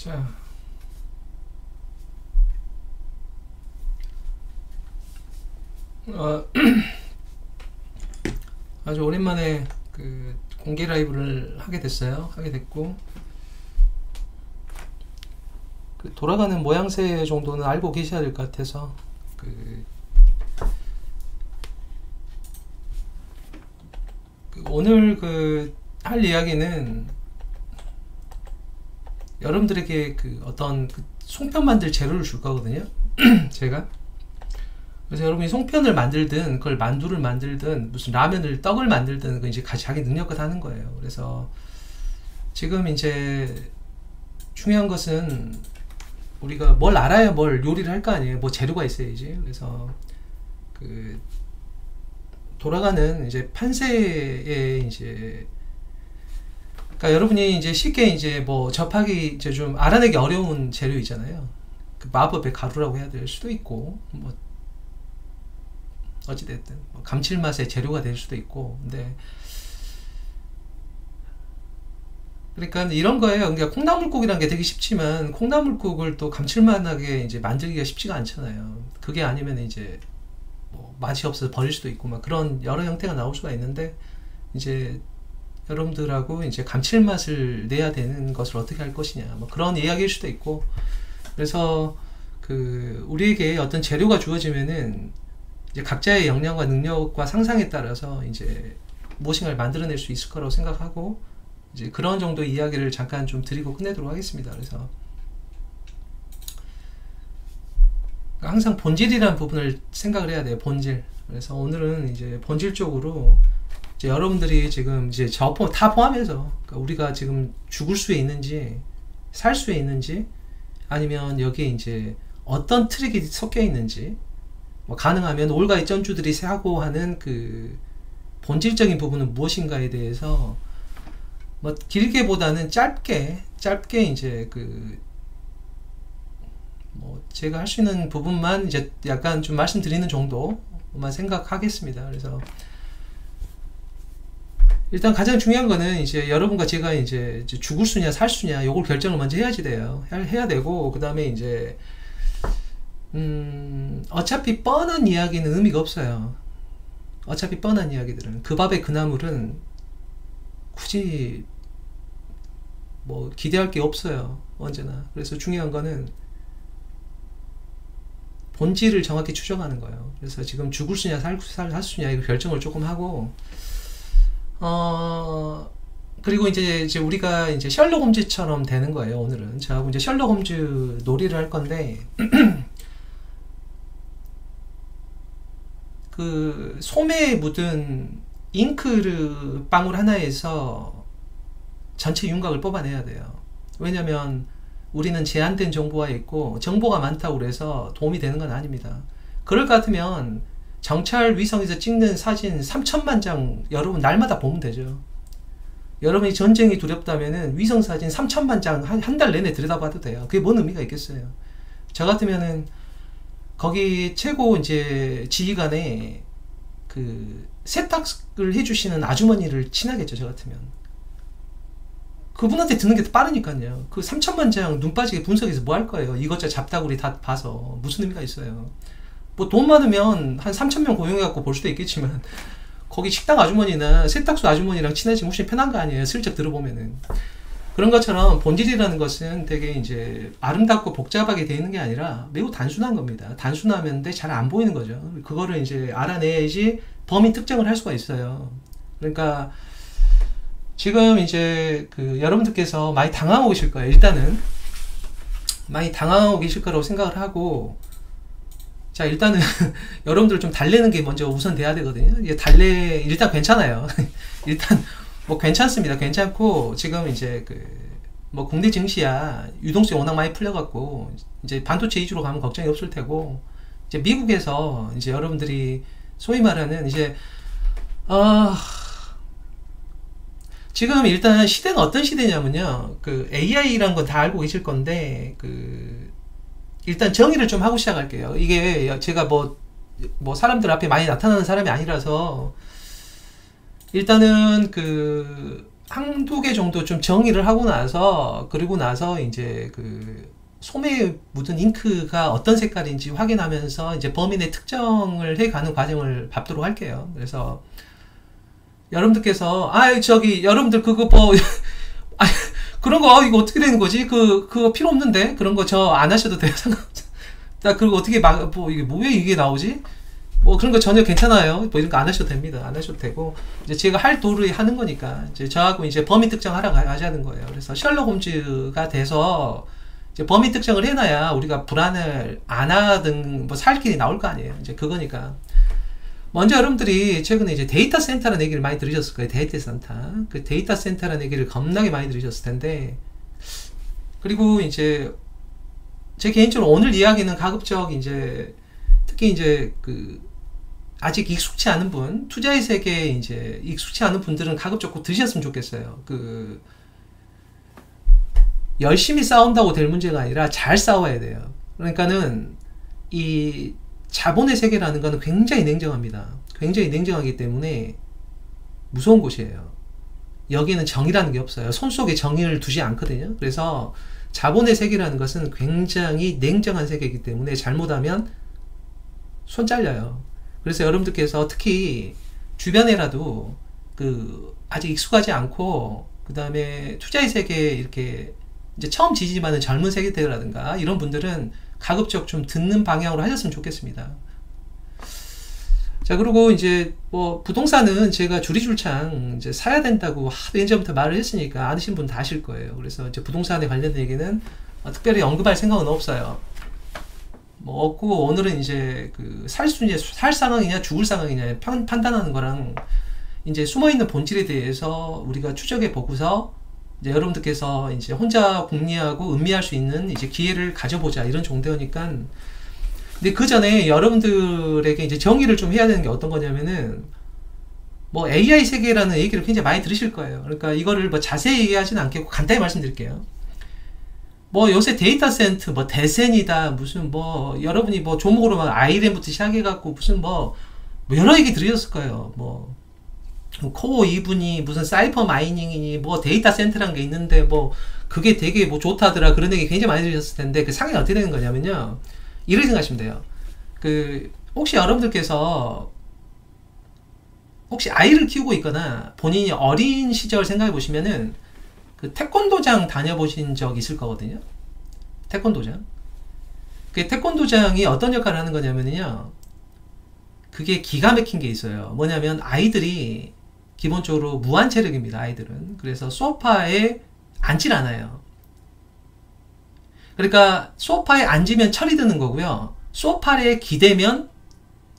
자, 아주 오랜만에 그 공개 라이브를 하게 됐어요. 하게 됐고, 그 돌아가는 모양새 정도는 알고 계셔야 될 것 같아서, 오늘 할 이야기는 여러분들에게 어떤 송편 만들 재료를 줄 거거든요. 제가. 그래서 여러분이 송편을 만들든 그걸 만두를 만들든 무슨 라면을 떡을 만들든 그 이제 자기 능력껏 하는 거예요. 그래서 지금 이제 중요한 것은 우리가 뭘 알아야 뭘 요리를 할 거 아니에요. 뭐 재료가 있어야지. 그래서 돌아가는 이제 판세에 이제 그러니까 여러분이 이제 쉽게 이제 뭐 접하기 이제 좀 알아내기 어려운 재료 있잖아요. 그 마법의 가루라고 해야 될 수도 있고 뭐 어찌됐든 뭐 감칠맛의 재료가 될 수도 있고, 근데 그러니까 이런 거예요. 그러니까 콩나물국이란 게 되게 쉽지만 콩나물국을 또 감칠맛나게 이제 만들기가 쉽지가 않잖아요. 그게 아니면 이제 뭐 맛이 없어서 버릴 수도 있고 막 그런 여러 형태가 나올 수가 있는데, 이제 여러분들하고 이제 감칠맛을 내야 되는 것을 어떻게 할 것이냐 뭐 그런 이야기일 수도 있고, 그래서 우리에게 어떤 재료가 주어지면은 이제 각자의 역량과 능력과 상상에 따라서 이제 무엇인가를 만들어낼 수 있을 거라고 생각하고, 이제 그런 정도의 이야기를 잠깐 좀 드리고 끝내도록 하겠습니다. 그래서 항상 본질이라는 부분을 생각을 해야 돼요. 본질. 그래서 오늘은 이제 본질 쪽으로 이제 여러분들이 지금 이제 다 포함해서 그러니까 우리가 지금 죽을 수 있는지 살 수 있는지 아니면 여기에 이제 어떤 트릭이 섞여 있는지, 뭐 가능하면 올가의 전주들이 사고하는 본질적인 부분은 무엇인가에 대해서 뭐 길게보다는 짧게 이제 뭐 제가 할 수 있는 부분만 이제 약간 좀 말씀드리는 정도만 생각하겠습니다. 그래서 일단 가장 중요한 거는 이제 여러분과 제가 이제 죽을 수냐 살 수냐 요걸 결정을 먼저 해야 되고, 그 다음에 이제 어차피 뻔한 이야기는 의미가 없어요. 어차피 뻔한 이야기들은 그 밥의 그 나물은 굳이 뭐 기대할 게 없어요. 언제나. 그래서 중요한 거는 본질을 정확히 추정하는 거예요. 그래서 지금 죽을 수냐 살 수냐 이거 결정을 조금 하고, 그리고 이제 우리가 이제 셜록 홈즈처럼 되는 거예요. 오늘은 저하고 이제 셜록 홈즈 놀이를 할 건데 솜에 묻은 잉크 방울 하나에서 전체 윤곽을 뽑아내야 돼요. 왜냐면 우리는 제한된 정보가 있고 정보가 많다고 그래서 도움이 되는 건 아닙니다. 그럴 것 같으면 정찰 위성에서 찍는 사진 3천만 장 여러분 날마다 보면 되죠. 여러분이 전쟁이 두렵다면은 위성 사진 3천만 장 한 달 내내 들여다봐도 돼요. 그게 뭔 의미가 있겠어요. 저 같으면은 거기 최고 이제 지휘관에 세탁을 해주시는 아주머니를 친하겠죠. 저 같으면 그분한테 듣는 게 더 빠르니까요. 3천만 장 눈 빠지게 분석해서 뭐 할 거예요. 이것저것 잡다구리 다 봐서 무슨 의미가 있어요. 뭐 돈 많으면 한 3,000명 고용해갖고 볼 수도 있겠지만 거기 식당 아주머니나 세탁소 아주머니랑 친해지면 훨씬 편한 거 아니에요. 슬쩍 들어보면은. 그런 것처럼 본질이라는 것은 되게 이제 아름답고 복잡하게 되어 있는 게 아니라 매우 단순한 겁니다. 단순하면데 잘 안 보이는 거죠. 그거를 이제 알아내야지 범인 특정을 할 수가 있어요. 그러니까 지금 이제 여러분들께서 많이 당황하고 계실 거예요. 일단은 많이 당황하고 계실 거라고 생각을 하고, 자 일단은 여러분들 좀 달래는 게 먼저 우선 돼야 되거든요. 이게 일단 괜찮아요. 일단 뭐 괜찮습니다. 괜찮고 지금 이제 뭐 국내 증시야 유동성이 워낙 많이 풀려갖고 이제 반도체 위주로 가면 걱정이 없을 테고, 이제 미국에서 이제 여러분들이 소위 말하는 이제 지금 일단 시대는 어떤 시대냐면요. AI라는 건 다 알고 계실 건데 일단 정의를 좀 하고 시작할게요. 이게 제가 뭐 사람들 앞에 많이 나타나는 사람이 아니라서 일단은 한두 개 정도 좀 정의를 하고 나서, 그리고 나서 이제 그 소매에 묻은 잉크가 어떤 색깔인지 확인하면서 이제 범인의 특정을 해가는 과정을 밟도록 할게요. 그래서 여러분들께서, 여러분들 그거 뭐, 아, 그런 거, 이거 어떻게 되는 거지? 그거 필요 없는데? 그런 거 저 안 하셔도 돼요. 나 그거 어떻게 이게 왜 이게 나오지? 뭐 그런 거 전혀 괜찮아요. 뭐 이런 거 안 하셔도 됩니다. 안 하셔도 되고, 이제 제가 할 도를 하는 거니까, 이제 저하고 이제 범인 특정하러 가자는 거예요. 그래서 셜록 홈즈가 돼서, 이제 범인 특정을 해놔야 우리가 불안을 안 하든, 뭐 살 길이 나올 거 아니에요. 이제 그거니까. 먼저 여러분들이 최근에 이제 데이터 센터라는 얘기를 많이 들으셨을 거예요. 데이터 센터. 그 데이터 센터라는 얘기를 겁나게 많이 들으셨을 텐데, 그리고 이제, 제 개인적으로 오늘 이야기는 가급적 이제, 특히 이제 아직 익숙치 않은 분, 투자의 세계에 이제 익숙치 않은 분들은 가급적 꼭 드셨으면 좋겠어요. 열심히 싸운다고 될 문제가 아니라 잘 싸워야 돼요. 그러니까는 이 자본의 세계라는 거는 굉장히 냉정합니다. 굉장히 냉정하기 때문에 무서운 곳이에요. 여기는 정의라는 게 없어요. 손 속에 정의를 두지 않거든요. 그래서 자본의 세계라는 것은 굉장히 냉정한 세계이기 때문에 잘못하면 손 잘려요. 그래서 여러분들께서 특히 주변에라도 아직 익숙하지 않고 그 다음에 투자의 세계에 이렇게 이제 처음 지지받는 젊은 세대라든가 이런 분들은 가급적 좀 듣는 방향으로 하셨으면 좋겠습니다. 자, 그리고 이제 뭐 부동산은 제가 주리줄창 이제 사야 된다고 하도 예전부터 말을 했으니까 아시는 분 다 아실 거예요. 그래서 이제 부동산에 관련된 얘기는 특별히 언급할 생각은 없어요. 뭐 없고, 오늘은 이제 살 상황이냐 죽을 상황이냐 판단하는 거랑 이제 숨어있는 본질에 대해서 우리가 추적해 보고서 이제 여러분들께서 이제 혼자 궁리하고 음미할 수 있는 이제 기회를 가져보자, 이런 정도니까. 근데 그 전에 여러분들에게 이제 정의를 좀 해야 되는 게 어떤 거냐면은, 뭐 AI 세계라는 얘기를 굉장히 많이 들으실 거예요. 그러니까 이거를 뭐 자세히 얘기하지는 않겠고 간단히 말씀드릴게요. 뭐 요새 데이터 센터, 뭐 대센이다, 무슨 뭐 여러분이 뭐 조목으로 막 아이램부터 시작해갖고 무슨 뭐 여러 얘기 들으셨을 거예요. 뭐 코어 2분이 무슨 사이퍼 마이닝이니 뭐 데이터 센터란 게 있는데 뭐 그게 되게 뭐 좋다더라, 그런 얘기 굉장히 많이 들으셨을 텐데, 그 상황이 어떻게 되는 거냐면요, 이렇게 생각하시면 돼요. 혹시 여러분들께서 혹시 아이를 키우고 있거나 본인이 어린 시절 생각해 보시면은 태권도장 다녀보신 적 있을 거거든요. 태권도장. 그 태권도장이 어떤 역할을 하는 거냐면요, 그게 기가 막힌 게 있어요. 뭐냐면 아이들이 기본적으로 무한 체력입니다. 아이들은. 그래서 소파에 앉질 않아요. 그러니까 소파에 앉으면 철이 드는 거고요, 소파에 기대면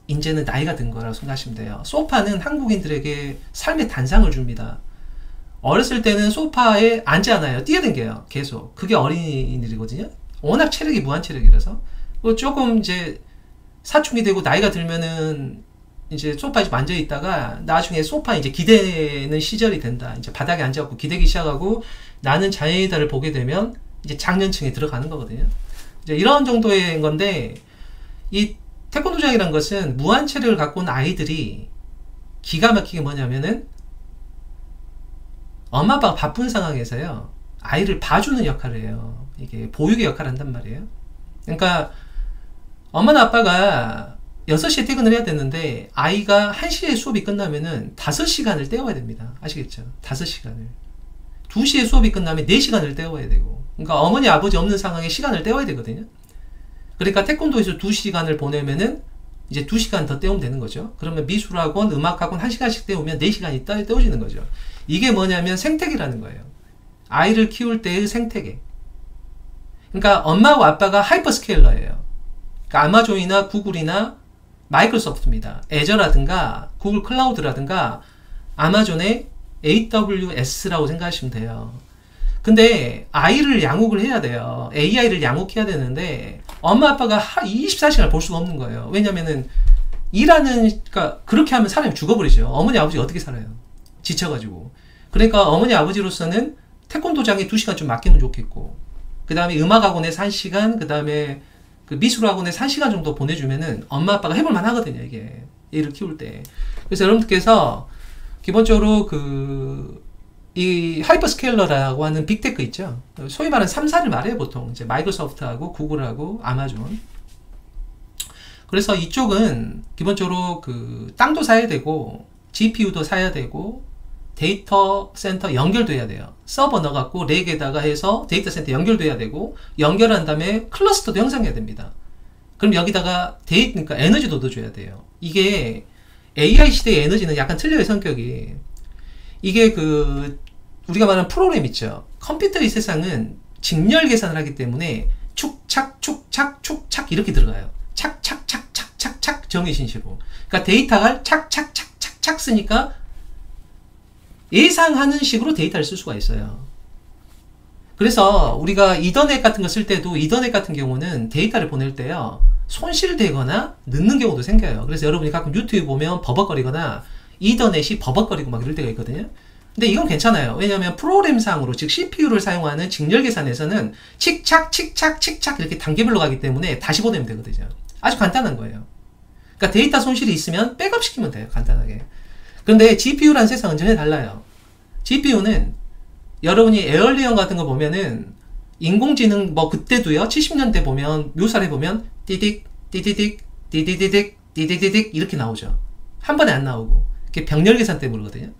이제는 나이가 든 거라고 생각하시면 돼요. 소파는 한국인들에게 삶의 단상을 줍니다. 어렸을 때는 소파에 앉지 않아요. 뛰어댕겨요. 계속. 그게 어린이들이거든요. 워낙 체력이 무한 체력이라서. 조금 이제 사춘기 되고 나이가 들면은 이제 소파에 앉아 있다가 나중에 소파에 이제 기대는 시절이 된다. 이제 바닥에 앉아갖고 기대기 시작하고 나는 자연이다를 보게 되면 이제 장년층에 들어가는 거거든요. 이제 이런 정도의 건데, 이 태권도장이란 것은 무한 체력을 갖고 온 아이들이 기가 막히게 뭐냐면은 엄마 아빠가 바쁜 상황에서요, 아이를 봐주는 역할을 해요. 이게 보육의 역할을 한단 말이에요. 그러니까 엄마나 아빠가 6시에 퇴근을 해야 되는데 아이가 1시에 수업이 끝나면은 5시간을 때워야 됩니다. 아시겠죠? 5시간을. 2시에 수업이 끝나면 4시간을 때워야 되고, 그러니까 어머니 아버지 없는 상황에 시간을 때워야 되거든요. 그러니까 태권도에서 2시간을 보내면은 이제 2시간 더 때우면 되는 거죠. 그러면 미술학원, 음악학원 1시간씩 때우면 4시간이 때워지는 거죠. 이게 뭐냐면 생태계라는 거예요. 아이를 키울 때의 생태계. 그러니까 엄마와 아빠가 하이퍼스케일러예요. 그러니까 아마존이나 구글이나 마이크로소프트입니다. 애저라든가 구글 클라우드라든가 아마존의 AWS라고 생각하시면 돼요. 근데 아이를 양육을 해야 돼요. AI를 양육해야 되는데 엄마 아빠가 24시간을 볼 수가 없는 거예요. 왜냐면은 그러니까 그렇게 하면 사람이 죽어버리죠. 어머니 아버지 어떻게 살아요? 지쳐가지고. 그러니까 어머니 아버지로서는 태권도장에 2시간 좀 맡기면 좋겠고, 그 다음에 음악학원에서 1시간, 그 다음에 미술학원에서 1시간 정도 보내주면은 엄마 아빠가 해볼만 하거든요, 이게. 애를 키울 때. 그래서 여러분들께서 기본적으로 이 하이퍼스케일러라고 하는 빅테크 있죠. 소위 말하는 3사를 말해요, 보통. 이제 마이크로소프트하고 구글하고 아마존. 그래서 이쪽은 기본적으로 그 땅도 사야 되고 GPU도 사야 되고 데이터 센터 연결도 해야 돼요. 서버 넣어갖고 렉에다가 해서 데이터 센터 연결도 해야 되고 연결한 다음에 클러스터도 형성해야 됩니다. 그럼 여기다가 그러니까 에너지도 넣어줘야 돼요. 이게 AI 시대의 에너지는 약간 틀려요, 성격이. 이게 그 우리가 말하는 프로그램 있죠. 컴퓨터의 세상은 직렬 계산을 하기 때문에 축착 축착 축착 이렇게 들어가요. 착착착착착착 정해진식으로. 그러니까 데이터가 착착착착착 쓰니까 예상하는 식으로 데이터를 쓸 수가 있어요. 그래서 우리가 이더넷 같은 거 쓸 때도 이더넷 같은 경우는 데이터를 보낼 때요 손실되거나 늦는 경우도 생겨요. 그래서 여러분이 가끔 유튜브 보면 버벅거리거나 이더넷이 버벅거리고 막 이럴 때가 있거든요. 근데 이건 괜찮아요. 왜냐하면 프로그램상으로 즉 CPU를 사용하는 직렬 계산에서는 칙착 칙착 칙착 이렇게 단계별로 가기 때문에 다시 보내면 되거든요. 아주 간단한 거예요. 그러니까 데이터 손실이 있으면 백업 시키면 돼요, 간단하게. 그런데 GPU라는 세상은 전혀 달라요. GPU는 여러분이 에얼리언 같은 거 보면은 인공지능 뭐 그때도요 70년대 보면 묘사를 해보면 띠딕 띠디딕 띠디디딕 띠디디딕 이렇게 나오죠. 한 번에 안 나오고 그게 병렬 계산 때문에 그러거든요.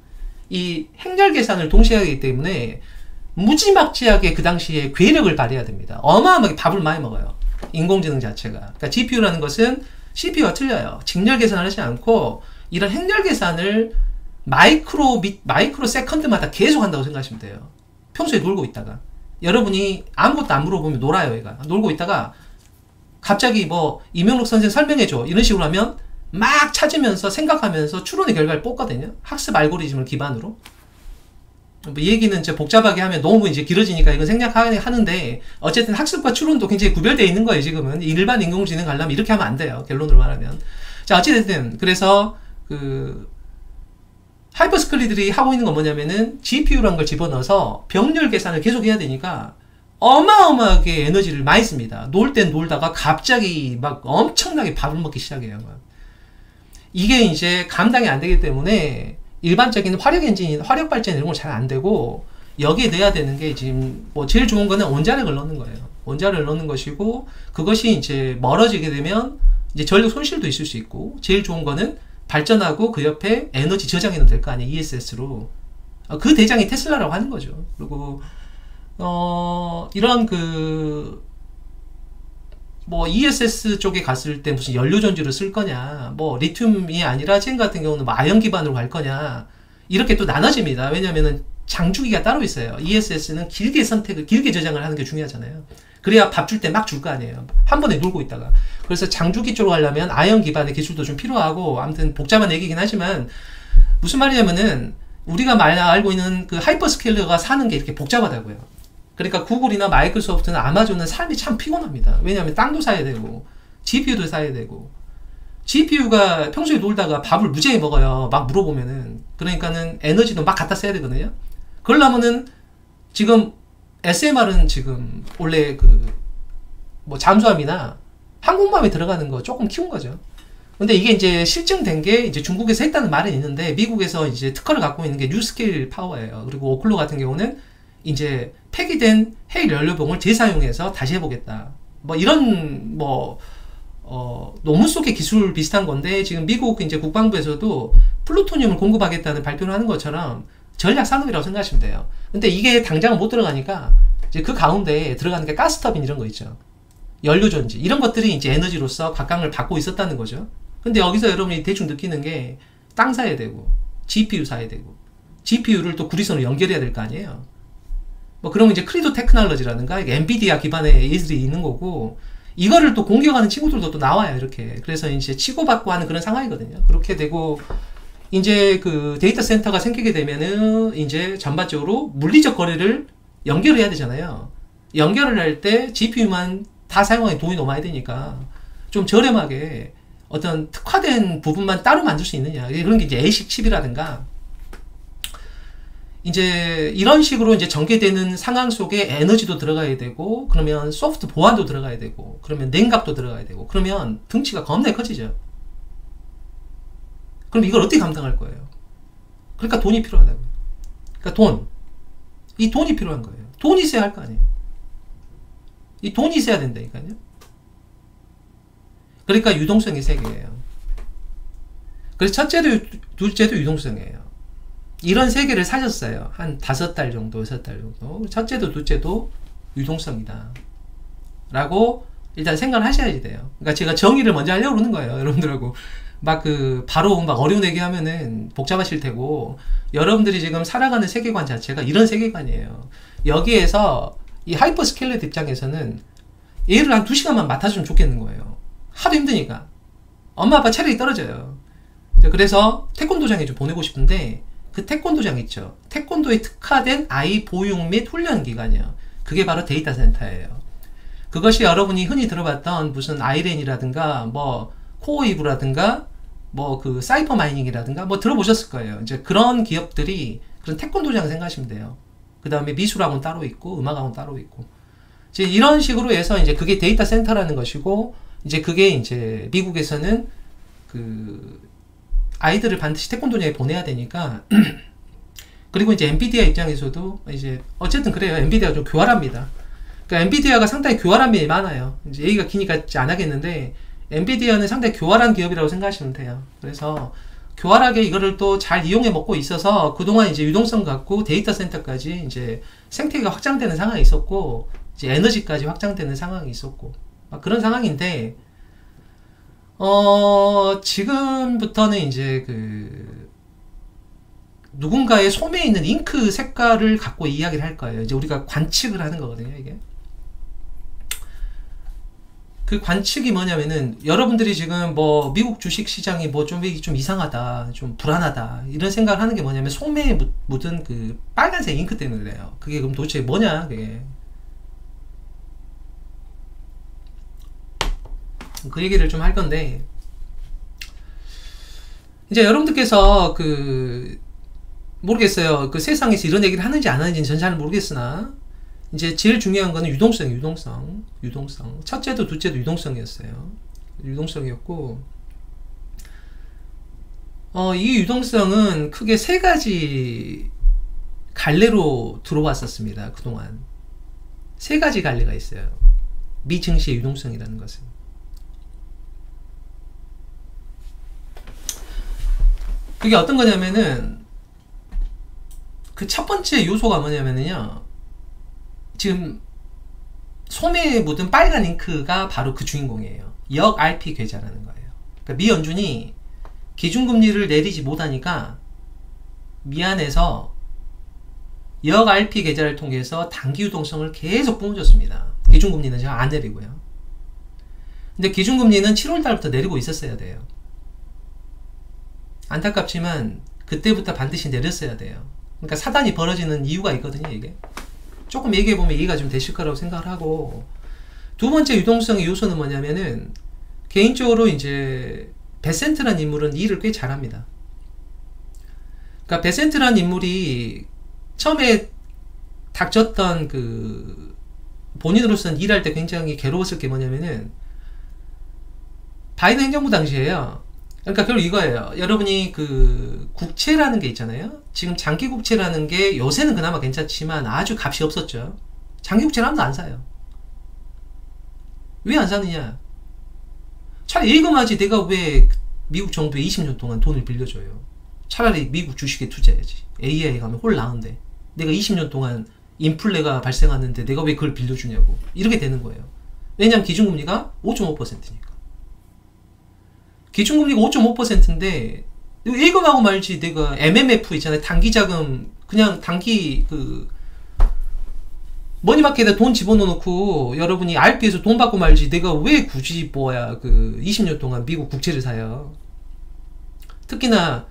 이 행렬 계산을 동시에 하기 때문에 무지막지하게 그 당시에 괴력을 발휘해야 됩니다. 어마어마하게 밥을 많이 먹어요, 인공지능 자체가. 그러니까 GPU라는 것은 CPU와 틀려요. 직렬 계산을 하지 않고 이런 행렬 계산을 마이크로 세컨드마다 계속 한다고 생각하시면 돼요. 평소에 놀고 있다가 여러분이 아무것도 안 물어보면 놀아요. 얘가 놀고 있다가 갑자기 뭐 이명록 선생 설명해줘 이런 식으로 하면 막 찾으면서 생각하면서 추론의 결과를 뽑거든요. 학습 알고리즘을 기반으로. 뭐 이 얘기는 이제 복잡하게 하면 너무 이제 길어지니까 이건 생략하는데 어쨌든 학습과 추론도 굉장히 구별되어 있는 거예요. 지금은 일반 인공지능 가려면 이렇게 하면 안 돼요, 결론으로 말하면. 자, 어찌됐든 그래서 그 하이퍼스케일러들이 하고 있는 건 뭐냐면은 GPU라는 걸 집어넣어서 병렬 계산을 계속 해야 되니까 어마어마하게 에너지를 많이 씁니다. 놀 땐 놀다가 갑자기 막 엄청나게 밥을 먹기 시작해요. 막. 이게 이제 감당이 안 되기 때문에 일반적인 화력 엔진, 화력 발전 이런 건 잘 안 되고 여기에 넣어야 되는 게 지금 뭐 제일 좋은 거는 원자력을 넣는 거예요. 원자력을 넣는 것이고 그것이 이제 멀어지게 되면 이제 전력 손실도 있을 수 있고 제일 좋은 거는 발전하고 그 옆에 에너지 저장해 놓으면 될 거 아니에요, ESS로. 그 대장이 테슬라라고 하는 거죠. 그리고 이런 뭐 ESS 쪽에 갔을 때 무슨 연료 전지를 쓸 거냐, 뭐 리튬이 아니라 젠 같은 경우는 뭐 아연 기반으로 갈 거냐 이렇게 또 나눠집니다. 왜냐면은 장주기가 따로 있어요. ESS는 길게 저장을 하는 게 중요하잖아요. 그래야 밥 줄 때 막 줄 거 아니에요. 한 번에 놀고 있다가. 그래서 장주기 쪽으로 가려면 아연 기반의 기술도 좀 필요하고 아무튼 복잡한 얘기긴 하지만 무슨 말이냐면은 우리가 알고 있는 그 하이퍼스케일러가 사는 게 이렇게 복잡하다고요. 그러니까 구글이나 마이크로소프트나 아마존은 삶이 참 피곤합니다. 왜냐하면 땅도 사야 되고 GPU도 사야 되고 GPU가 평소에 놀다가 밥을 무지하게 먹어요. 막 물어보면은. 그러니까는 에너지도 막 갖다 써야 되거든요. 그러려면은 지금 SMR은 지금 원래 뭐 잠수함이나 항공모함에 들어가는 거 조금 키운 거죠. 근데 이게 이제 실증된 게 이제 중국에서 했다는 말은 있는데 미국에서 이제 특허를 갖고 있는 게 뉴스케일 파워예요. 그리고 오클로 같은 경우는 이제 폐기된 핵 연료봉을 재사용해서 다시 해보겠다. 뭐 이런 논문 속의 기술 비슷한 건데 지금 미국 이제 국방부에서도 플루토늄을 공급하겠다는 발표를 하는 것처럼 전략 산업이라고 생각하시면 돼요. 근데 이게 당장은 못 들어가니까 이제 그 가운데 들어가는 게 가스터빈 이런 거 있죠. 연료전지 이런 것들이 이제 에너지로서 각광을 받고 있었다는 거죠. 근데 여기서 여러분이 대충 느끼는 게 땅 사야 되고 GPU 사야 되고 GPU를 또 구리선으로 연결해야 될 거 아니에요. 뭐 그러면 이제 크리도 테크놀로지라든가 엔비디아 기반의 예술이 있는 거고 이거를 또 공격하는 친구들도 또 나와요. 이렇게. 그래서 이제 치고받고 하는 그런 상황이거든요. 그렇게 되고 이제 그 데이터 센터가 생기게 되면은 이제 전반적으로 물리적 거래를 연결해야 되잖아요. 연결을 할 때 GPU만 다 사용하기 돈이 너무 많이 되니까 좀 저렴하게 어떤 특화된 부분만 따로 만들 수 있느냐. 그런 게 이제 ASIC 칩이라든가 이제 이런 식으로 이제 전개되는 상황 속에 에너지도 들어가야 되고 그러면 소프트 보안도 들어가야 되고 그러면 냉각도 들어가야 되고 그러면 덩치가 겁나게 커지죠. 그럼 이걸 어떻게 감당할 거예요? 그러니까 돈이 필요하다고요. 그러니까 돈. 이 돈이 필요한 거예요. 돈이 있어야 할 거 아니에요. 이 돈이 있어야 된다니까요. 그러니까 유동성이 세계예요. 그래서 첫째도 둘째도 유동성이에요. 이런 세계를 살렸어요. 한 5달 정도, 6달 정도. 첫째도 둘째도 유동성이다 라고 일단 생각을 하셔야 돼요. 그러니까 제가 정의를 먼저 하려고 그러는 거예요. 여러분들하고 바로 어려운 얘기 하면은 복잡하실 테고, 여러분들이 지금 살아가는 세계관 자체가 이런 세계관이에요. 여기에서 이 하이퍼스케일러 입장에서는 얘를 한 2시간만 맡아주면 좋겠는 거예요. 하도 힘드니까. 엄마 아빠 체력이 떨어져요. 그래서 태권도장에 좀 보내고 싶은데, 그 태권도장 있죠. 태권도에 특화된 아이 보육 및 훈련 기관이요. 그게 바로 데이터 센터예요. 그것이 여러분이 흔히 들어봤던 무슨 아이렌이라든가 뭐 코어이브라든가 뭐 그 사이퍼 마이닝이라든가 뭐 들어보셨을 거예요. 이제 그런 기업들이 그런 태권도장 생각하시면 돼요. 그 다음에 미술학원 따로 있고 음악학원 따로 있고, 이제 이런 식으로 해서 이제 그게 데이터 센터라는 것이고, 이제 그게 이제 미국에서는 그 아이들을 반드시 태권도장에 보내야 되니까 그리고 이제 엔비디아 입장에서도 이제 어쨌든 그래요. 엔비디아가 좀 교활합니다. 그러니까 엔비디아가 상당히 교활한 면이 많아요. 이제 얘기가 기니까 안 하겠는데, 엔비디아는 상당히 교활한 기업이라고 생각하시면 돼요. 그래서 교활하게 이거를 또 잘 이용해 먹고 있어서 그동안 이제 유동성 갖고 데이터 센터까지 이제 생태계가 확장되는 상황이 있었고, 이제 에너지까지 확장되는 상황이 있었고, 막 그런 상황인데, 지금부터는 이제 누군가의 솜에 있는 잉크 색깔을 갖고 이야기를 할 거예요. 이제 우리가 관측을 하는 거거든요, 이게. 그 관측이 뭐냐면은, 여러분들이 지금 뭐 미국 주식 시장이 뭐 좀 이상하다, 좀 불안하다, 이런 생각을 하는 게 뭐냐면, 솜에 묻은 그 빨간색 잉크 때문에 그래요. 그게 그럼 도대체 뭐냐, 그게. 그 얘기를 좀 할 건데, 이제 여러분들께서 모르겠어요. 그 세상에서 이런 얘기를 하는지 안 하는지는 전 잘 모르겠으나, 이제 제일 중요한 거는 유동성. 첫째도 둘째도 유동성이었어요. 유동성이었고, 이 유동성은 크게 3가지 갈래로 들어왔었습니다. 그동안 3가지 갈래가 있어요. 미증시의 유동성이라는 것은. 그게 어떤 거냐면은, 그 첫 번째 요소가 뭐냐면은요, 지금 솜에 묻은 빨간 잉크가 바로 그 주인공이에요. 역 RP 계좌라는 거예요. 그러니까 미 연준이 기준금리를 내리지 못하니까 미안해서 역 RP 계좌를 통해서 단기 유동성을 계속 뿜어줬습니다. 기준금리는 제가 안 내리고요. 근데 기준금리는 7월달부터 내리고 있었어야 돼요. 안타깝지만 그때부터 반드시 내렸어야 돼요. 그러니까 사단이 벌어지는 이유가 있거든요, 이게. 조금 얘기해보면 이해가 좀 되실 거라고 생각을 하고, 두 번째 유동성의 요소는 뭐냐면은, 개인적으로 이제 베센트라는 인물은 일을 꽤 잘합니다. 그러니까 베센트라는 인물이 처음에 닥쳤던 본인으로서는 일할 때 굉장히 괴로웠을 게 뭐냐면은, 바이든 행정부 당시에요. 그러니까 결국 이거예요. 여러분이 국채라는 게 있잖아요. 지금 장기 국채라는 게 요새는 그나마 괜찮지만 아주 값이 없었죠. 장기 국채를 아무도 안 사요. 왜 안 사느냐? 차라리 예금하지. 내가 왜 미국 정부에 20년 동안 돈을 빌려줘요? 차라리 미국 주식에 투자해야지. AI 가면 홀 나은데 내가 20년 동안 인플레가 발생하는데 내가 왜 그걸 빌려주냐고. 이렇게 되는 거예요. 왜냐면 기준금리가 5.5%니까. 기준금리가 5.5%인데 예금하고 말지. 내가 MMF 있잖아요. 단기자금, 그냥 단기 머니마켓에 돈 집어넣고 여러분이 RP에서 돈 받고 말지. 내가 왜 굳이 20년 동안 미국 국채를 사요. 특히나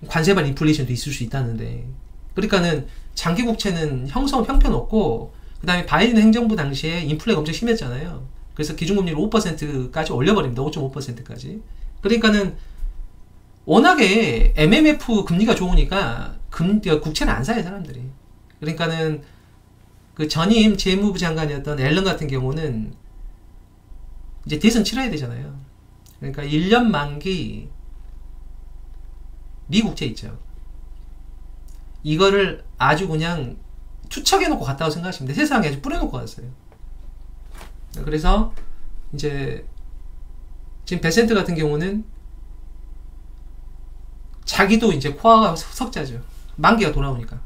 관세발 인플레이션도 있을 수 있다는데. 그러니까는 장기 국채는 형편없고, 그 다음에 바이든 행정부 당시에 인플레가 엄청 심했잖아요. 그래서 기준금리를 5%까지 올려버립니다. 5.5%까지. 그러니까는 워낙에 MMF 금리가 좋으니까 국채는 안 사요, 사람들이. 그러니까는 전임 재무부 장관이었던 앨런 같은 경우는 이제 대선 치러야 되잖아요. 그러니까 1년 만기 미국채 있죠. 이거를 아주 그냥 투척해놓고 갔다고 생각하시면 돼요. 세상에 아주 뿌려놓고 갔어요. 그래서 이제 지금 베센트 같은 경우는 자기도 이제 코아가 석자죠. 만기가 돌아오니까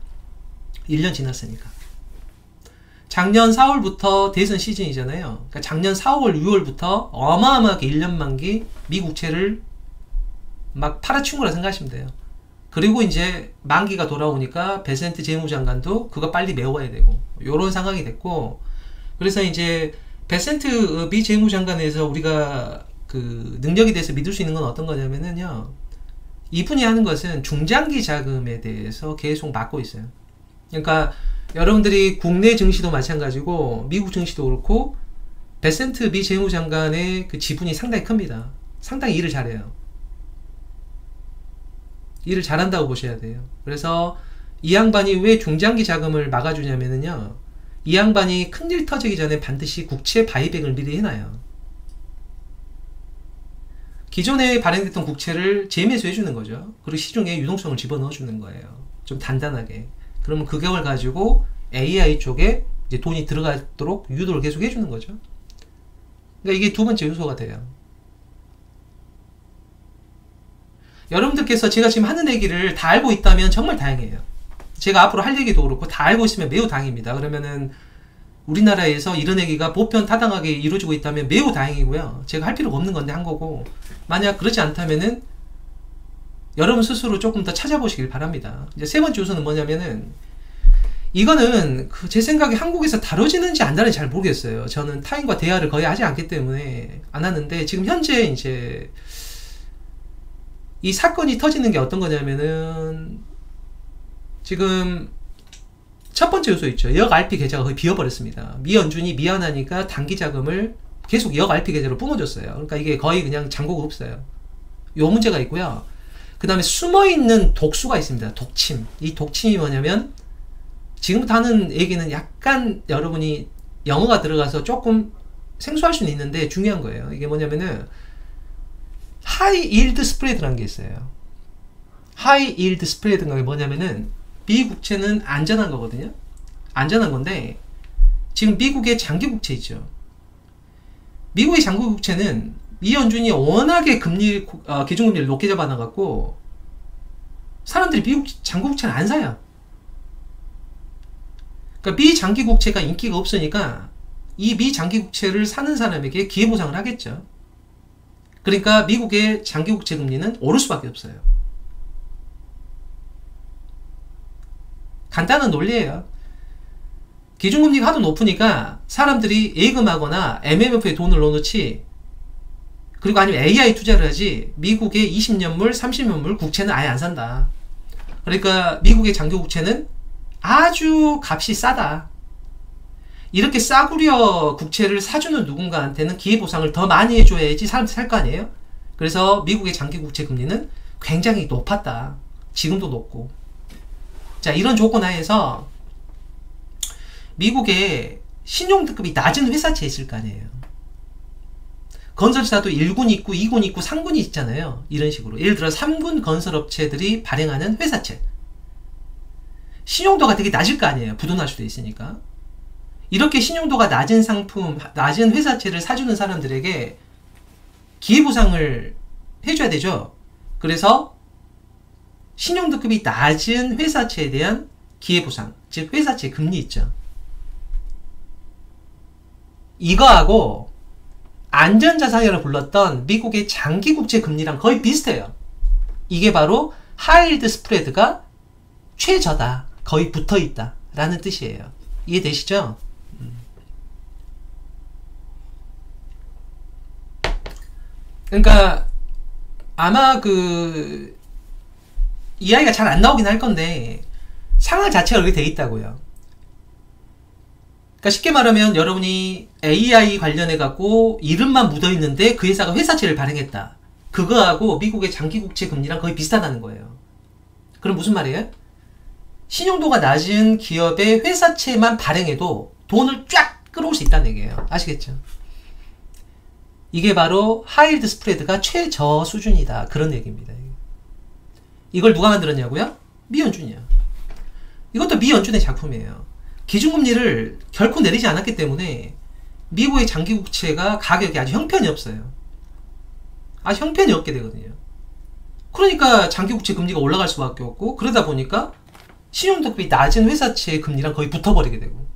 1년 지났으니까. 작년 4월부터 대선 시즌이잖아요. 그러니까 작년 4월, 6월부터 어마어마하게 1년 만기 미국채를 막 팔아치운 거라 생각하시면 돼요. 그리고 이제 만기가 돌아오니까 베센트 재무장관도 그거 빨리 메워야 되고 요런 상황이 됐고, 그래서 이제 베센트 미 재무장관에서 우리가 그 능력에 대해서 믿을 수 있는 건 어떤 거냐면은요, 이분이 하는 것은 중장기 자금에 대해서 계속 맡고 있어요. 그러니까 여러분들이 국내 증시도 마찬가지고 미국 증시도 그렇고 베센트 미 재무장관의 그 지분이 상당히 큽니다. 상당히 일을 잘해요. 일을 잘한다고 보셔야 돼요. 그래서 이 양반이 왜 중장기 자금을 막아주냐면은요, 이 양반이 큰일 터지기 전에 반드시 국채 바이백을 미리 해놔요. 기존에 발행됐던 국채를 재매수해주는 거죠. 그리고 시중에 유동성을 집어넣어주는 거예요. 좀 단단하게. 그러면 그걸 가지고 AI 쪽에 이제 돈이 들어가도록 유도를 계속 해주는 거죠. 그러니까 이게 두 번째 요소가 돼요. 여러분들께서 제가 지금 하는 얘기를 다 알고 있다면 정말 다행이에요. 제가 앞으로 할 얘기도 그렇고 다 알고 있으면 매우 다행입니다. 그러면은 우리나라에서 이런 얘기가 보편타당하게 이루어지고 있다면 매우 다행이고요. 제가 할 필요가 없는 건데 한 거고, 만약 그렇지 않다면은 여러분 스스로 조금 더 찾아보시길 바랍니다. 이제 세 번째 요소는 뭐냐면은, 이거는 제 생각에 한국에서 다뤄지는지 안 다른지 잘 모르겠어요. 저는 타인과 대화를 거의 하지 않기 때문에 안 하는데, 지금 현재 이제 이 사건이 터지는 게 어떤 거냐면은, 지금 첫 번째 요소 있죠. 역 RP 계좌가 거의 비어버렸습니다. 미연준이 미안하니까 단기 자금을 계속 역 RP 계좌로 뿜어줬어요. 그러니까 이게 거의 그냥 잔고가 없어요. 요 문제가 있고요. 그 다음에 숨어있는 독수가 있습니다. 독침. 이 독침이 뭐냐면, 지금부터 하는 얘기는 약간 여러분이 영어가 들어가서 조금 생소할 수는 있는데 중요한 거예요. 이게 뭐냐면은 하이 일드 스프레드라는 게 있어요. 하이 일드 스프레드가 뭐냐면은, 미국채는 안전한 거거든요. 안전한 건데, 지금 미국의 장기국채 있죠. 미국의 장기국채는 미연준이 워낙에 기준금리를 높게 잡아놔갖고 사람들이 미국 장기국채는 안 사요. 그러니까 미장기국채가 인기가 없으니까 이 미장기국채를 사는 사람에게 기회보상을 하겠죠. 그러니까 미국의 장기국채 금리는 오를 수밖에 없어요. 간단한 논리예요. 기준금리가 하도 높으니까 사람들이 예금하거나 MMF에 돈을 넣어놓지, 그리고 아니면 AI 투자를 하지, 미국의 20년물, 30년물 국채는 아예 안 산다. 그러니까 미국의 장기국채는 아주 값이 싸다. 이렇게 싸구려 국채를 사주는 누군가한테는 기회보상을 더 많이 해줘야지 사람들이 살 거 아니에요? 그래서 미국의 장기국채 금리는 굉장히 높았다. 지금도 높고. 자, 이런 조건 하에서 미국에 신용등급이 낮은 회사채 있을 거 아니에요. 건설사도 1군 있고 2군 있고 3군이 있잖아요. 이런 식으로. 예를 들어 3군 건설업체들이 발행하는 회사채. 신용도가 되게 낮을 거 아니에요. 부도날 수도 있으니까. 이렇게 신용도가 낮은 상품, 낮은 회사채를 사주는 사람들에게 기회보상을 해줘야 되죠. 그래서 신용등급이 낮은 회사채에 대한 기회보상, 즉 회사채 금리 있죠. 이거하고 안전자산이라고 불렀던 미국의 장기국채 금리랑 거의 비슷해요. 이게 바로 하이힐드 스프레드가 최저다, 거의 붙어있다 라는 뜻이에요. 이해되시죠? 그러니까 아마 이야기가 잘 안 나오긴 할 건데 상황 자체가 그렇게 돼 있다고요. 그러니까 쉽게 말하면 여러분이 AI 관련해 갖고 이름만 묻어 있는데 그 회사가 회사채를 발행했다. 그거하고 미국의 장기국채 금리랑 거의 비슷하다는 거예요. 그럼 무슨 말이에요? 신용도가 낮은 기업의 회사채만 발행해도 돈을 쫙 끌어올 수 있다는 얘기예요. 아시겠죠? 이게 바로 하이힐드 스프레드가 최저 수준이다. 그런 얘기입니다. 이걸 누가 만들었냐고요? 미연준이요. 이것도 미연준의 작품이에요. 기준금리를 결코 내리지 않았기 때문에 미국의 장기국채가 가격이 아주 형편이 없어요. 아주 형편이 없게 되거든요. 그러니까 장기국채 금리가 올라갈 수밖에 없고, 그러다 보니까 신용등급이 낮은 회사채 금리랑 거의 붙어버리게 되고.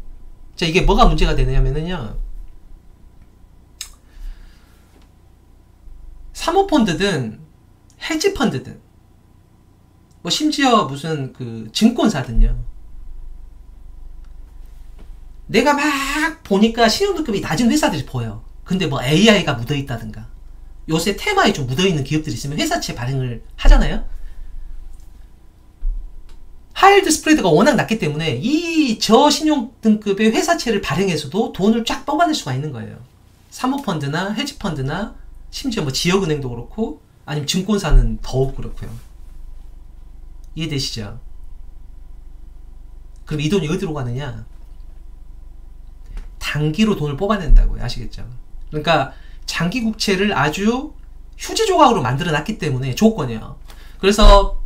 자, 이게 뭐가 문제가 되냐면요, 사모펀드든 헤지펀드든 뭐 심지어 무슨 그 증권사든요, 내가 막 보니까 신용등급이 낮은 회사들이 보여. 근데 뭐 AI가 묻어있다든가 요새 테마에 좀 묻어있는 기업들이 있으면 회사채 발행을 하잖아요. 하이힐드 스프레드가 워낙 낮기 때문에 이 저신용등급의 회사채를 발행해서도 돈을 쫙 뽑아낼 수가 있는 거예요. 사모펀드나 헤지펀드나 심지어 뭐 지역은행도 그렇고, 아니면 증권사는 더욱 그렇고요. 이해되시죠? 그럼 이 돈이 어디로 가느냐? 단기로 돈을 뽑아낸다고요. 아시겠죠? 그러니까 장기 국채를 아주 휴지 조각으로 만들어 놨기 때문에 조건이에요. 그래서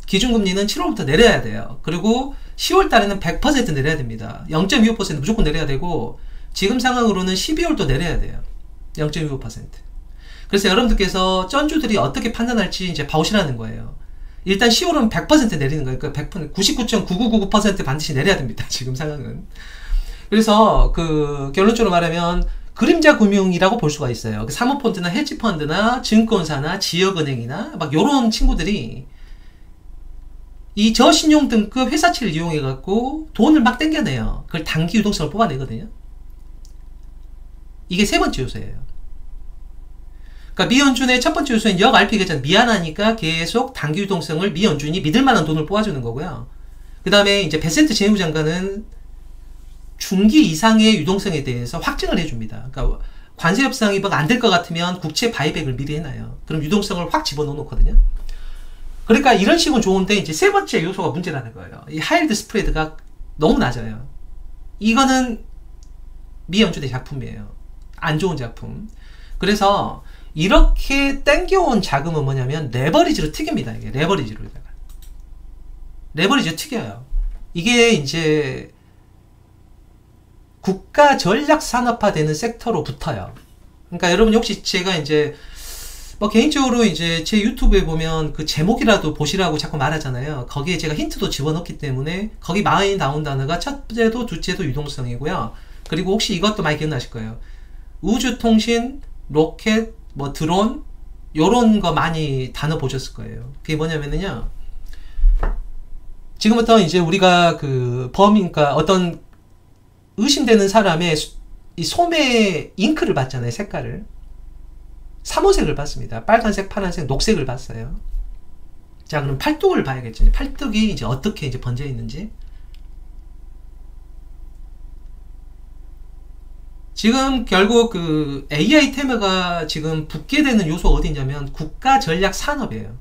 기준금리는 7월부터 내려야 돼요. 그리고 10월 달에는 100% 내려야 됩니다. 0.25% 무조건 내려야 되고, 지금 상황으로는 12월도 내려야 돼요. 0.25%. 그래서 여러분들께서 쩐주들이 어떻게 판단할지 이제 봐오시라는 거예요. 일단 10월은 100% 내리는 거예요. 그러니까 100%, 99.9999% 반드시 내려야 됩니다. 지금 상황은. 그래서 그 결론적으로 말하면 그림자 금융이라고 볼 수가 있어요. 사모펀드나 헤지펀드나 증권사나 지역은행이나 막 요런 친구들이 이 저신용 등급 회사채를 이용해 갖고 돈을 막 땡겨내요. 그걸 단기 유동성을 뽑아내거든요. 이게 세 번째 요소예요. 그러니까 미연준의 첫 번째 요소는 역 RP 계좌는 미안하니까 계속 단기 유동성을 미연준이 믿을만한 돈을 뽑아주는 거고요. 그 다음에 이제 베센트 재무장관은 중기 이상의 유동성에 대해서 확증을 해줍니다. 그러니까 관세 협상이 안 될 것 같으면 국채 바이백을 미리 해놔요. 그럼 유동성을 확 집어넣어 놓거든요. 그러니까 이런 식은 좋은데, 이제 세 번째 요소가 문제라는 거예요. 이 하이힐드 스프레드가 너무 낮아요. 이거는 미연준의 작품이에요. 안 좋은 작품. 그래서 이렇게 땡겨온 자금은 뭐냐면 레버리지로 튀깁니다. 이게 레버리지로 튀겨요. 이게 이제 국가 전략 산업화 되는 섹터로 붙어요. 그러니까 여러분 혹시 제가 이제 뭐 개인적으로 이제 제 유튜브에 보면 그 제목이라도 보시라고 자꾸 말하잖아요. 거기에 제가 힌트도 집어넣기 때문에 거기 많이 나온 단어가 첫째도 둘째도 유동성이고요. 그리고 혹시 이것도 많이 기억나실 거예요. 우주통신, 로켓, 뭐 드론 요런 거 많이 단어 보셨을 거예요. 그게 뭐냐면요, 지금부터 이제 우리가 그 범인과 어떤 의심되는 사람의 이 소매 잉크를 봤잖아요. 색깔을 3호색을 봤습니다. 빨간색, 파란색, 녹색을 봤어요. 자, 그럼 팔뚝을 봐야겠죠. 팔뚝이 이제 어떻게 이제 번져 있는지. 지금 결국 그 AI 테마가 지금 붙게 되는 요소가 어디냐면 국가 전략 산업이에요.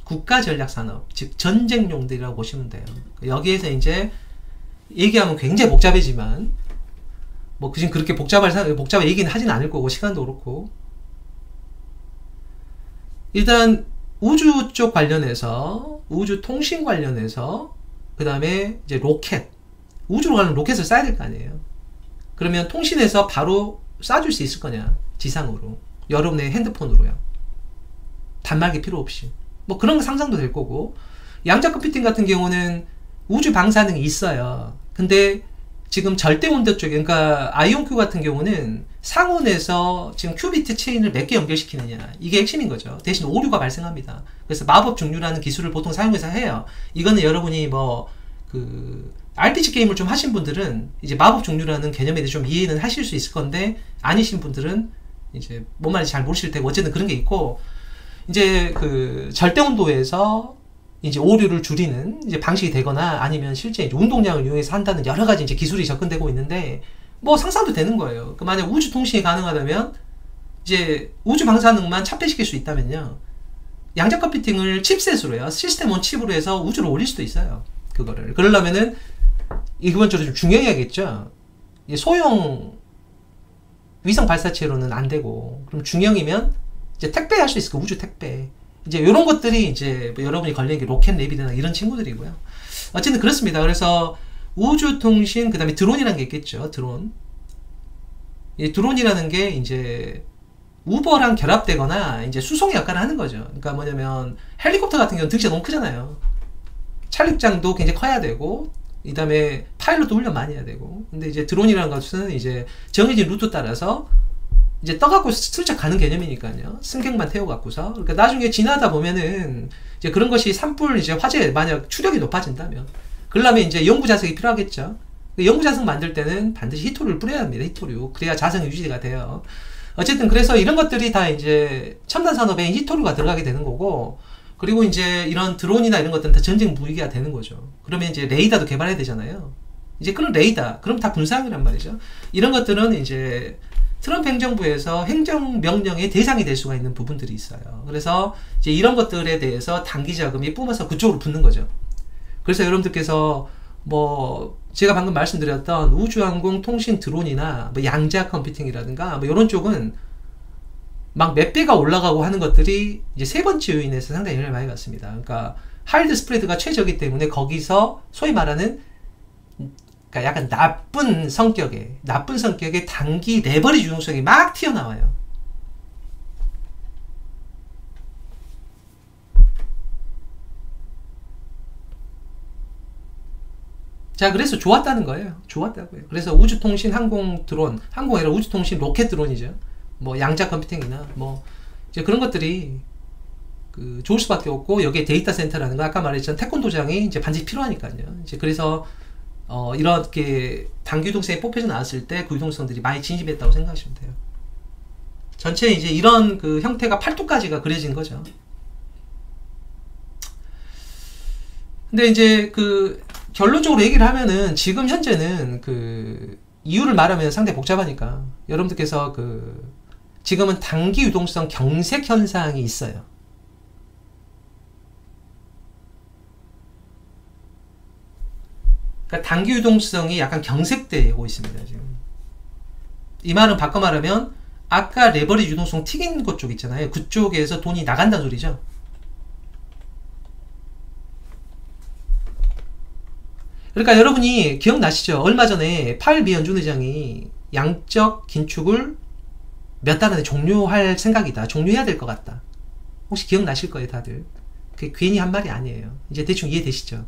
국가 전략 산업, 즉 전쟁용들이라고 보시면 돼요. 여기에서 이제 얘기하면 굉장히 복잡해지만 뭐 지금 그렇게 복잡하게 얘기는 하진 않을 거고, 시간도 그렇고. 일단 우주 쪽 관련해서, 우주 통신 관련해서, 그 다음에 이제 로켓, 우주로 가는 로켓을 쏴야 될 거 아니에요. 그러면 통신에서 바로 쏴줄 수 있을 거냐, 지상으로, 여러분의 핸드폰으로요, 단말기 필요 없이. 뭐 그런 거 상상도 될 거고. 양자 컴퓨팅 같은 경우는 우주 방사능이 있어요. 근데 지금 절대 온도 쪽에, 그러니까 아이온큐 같은 경우는 상온에서 지금 큐비트 체인을 몇 개 연결시키느냐, 이게 핵심인 거죠. 대신 오류가 발생합니다. 그래서 마법 중류라는 기술을 보통 사용해서 해요. 이거는 여러분이 뭐 그 RPG 게임을 좀 하신 분들은 이제 마법 중류라는 개념에 대해 좀 이해는 하실 수 있을 건데, 아니신 분들은 이제 뭔 말인지 잘 모르실 테고, 어쨌든 그런 게 있고, 이제 그 절대 온도에서 이제 오류를 줄이는 이제 방식이 되거나, 아니면 실제 이제 운동량을 이용해서 한다는 여러 가지 이제 기술이 접근되고 있는데, 뭐 상상도 되는 거예요. 그 만약 우주 통신이 가능하다면, 이제 우주 방사능만 차폐시킬 수 있다면요, 양자 컴퓨팅을 칩셋으로요, 시스템 온 칩으로 해서 우주로 올릴 수도 있어요. 그거를. 그러려면은 기본적으로 좀 중형이야겠죠. 소형 위성 발사체로는 안 되고, 그럼 중형이면 이제 택배할 수 있을 거, 우주 택배. 이제 이런 것들이 이제 뭐 여러분이 걸리는 게 로켓 레빌이나 이런 친구들이고요. 어쨌든 그렇습니다. 그래서 우주통신, 그 다음에 드론이라는 게 있겠죠. 드론. 이 드론이라는 게 이제 우버랑 결합되거나 이제 수송의 역할을 하는 거죠. 그러니까 뭐냐면 헬리콥터 같은 경우는 등치가 너무 크잖아요. 착륙장도 굉장히 커야 되고, 그 다음에 파일럿도 훈련 많이 해야 되고. 근데 이제 드론이라는 것은 이제 정해진 루트 따라서 이제 떠갖고 슬쩍 가는 개념이니까요. 승객만 태워갖고서. 그러니까 나중에 지나다 보면은 이제 그런 것이 산불 이제 화재 만약 추력이 높아진다면, 그러려면 이제 연구 자석이 필요하겠죠. 연구 자석 만들 때는 반드시 히토류를 뿌려야 합니다. 히토류. 그래야 자성이 유지가 돼요. 어쨌든 그래서 이런 것들이 다 이제 첨단 산업에 히토류가 들어가게 되는 거고, 그리고 이제 이런 드론이나 이런 것들은 다 전쟁 무기가 되는 거죠. 그러면 이제 레이더도 개발해야 되잖아요. 이제 그런 레이더, 그럼 다 군사형이란 말이죠. 이런 것들은 이제 트럼프 행정부에서 행정명령의 대상이 될 수가 있는 부분들이 있어요. 그래서 이제 이런 것들에 대해서 단기 자금이 뿜어서 그쪽으로 붙는 거죠. 그래서 여러분들께서 뭐 제가 방금 말씀드렸던 우주항공 통신 드론이나 뭐 양자 컴퓨팅이라든가 뭐 이런 쪽은 막 몇 배가 올라가고 하는 것들이 이제 세 번째 요인에서 상당히 영향을 많이 받습니다. 그러니까 하이드 스프레드가 최저이기 때문에 거기서 소위 말하는, 그러니까 약간 나쁜 성격의 단기 레버리지 유동성이 막 튀어나와요. 자, 그래서 좋았다는 거예요. 좋았다고요. 그래서 우주통신 항공 드론, 항공이 아니라 우주통신 로켓 드론이죠. 뭐 양자 컴퓨팅이나 뭐 이제 그런 것들이 그 좋을 수밖에 없고, 여기에 데이터 센터라는 거, 아까 말했던 태권도장이 이제 반드시 필요하니까요. 이제 그래서 이렇게 단기 유동성이 뽑혀져 나왔을 때 그 유동성들이 많이 진입했다고 생각하시면 돼요. 전체 이제 이런 그 형태가 팔뚝까지가 그려진 거죠. 근데 이제 그 결론적으로 얘기를 하면은 지금 현재는 그 이유를 말하면 상당히 복잡하니까 여러분들께서 그 지금은 단기 유동성 경색 현상이 있어요. 그러니까 단기 유동성이 약간 경색되고 있습니다. 지금 이 말은 바꿔 말하면 아까 레버리지 유동성 튀긴 것 쪽 있잖아요. 그쪽에서 돈이 나간다는 소리죠. 그러니까 여러분이 기억나시죠? 얼마 전에 파일 미연준 의장이 양적 긴축을 몇 달 안에 종료할 생각이다. 종료해야 될 것 같다. 혹시 기억나실 거예요, 다들. 그게 괜히 한 말이 아니에요. 이제 대충 이해되시죠?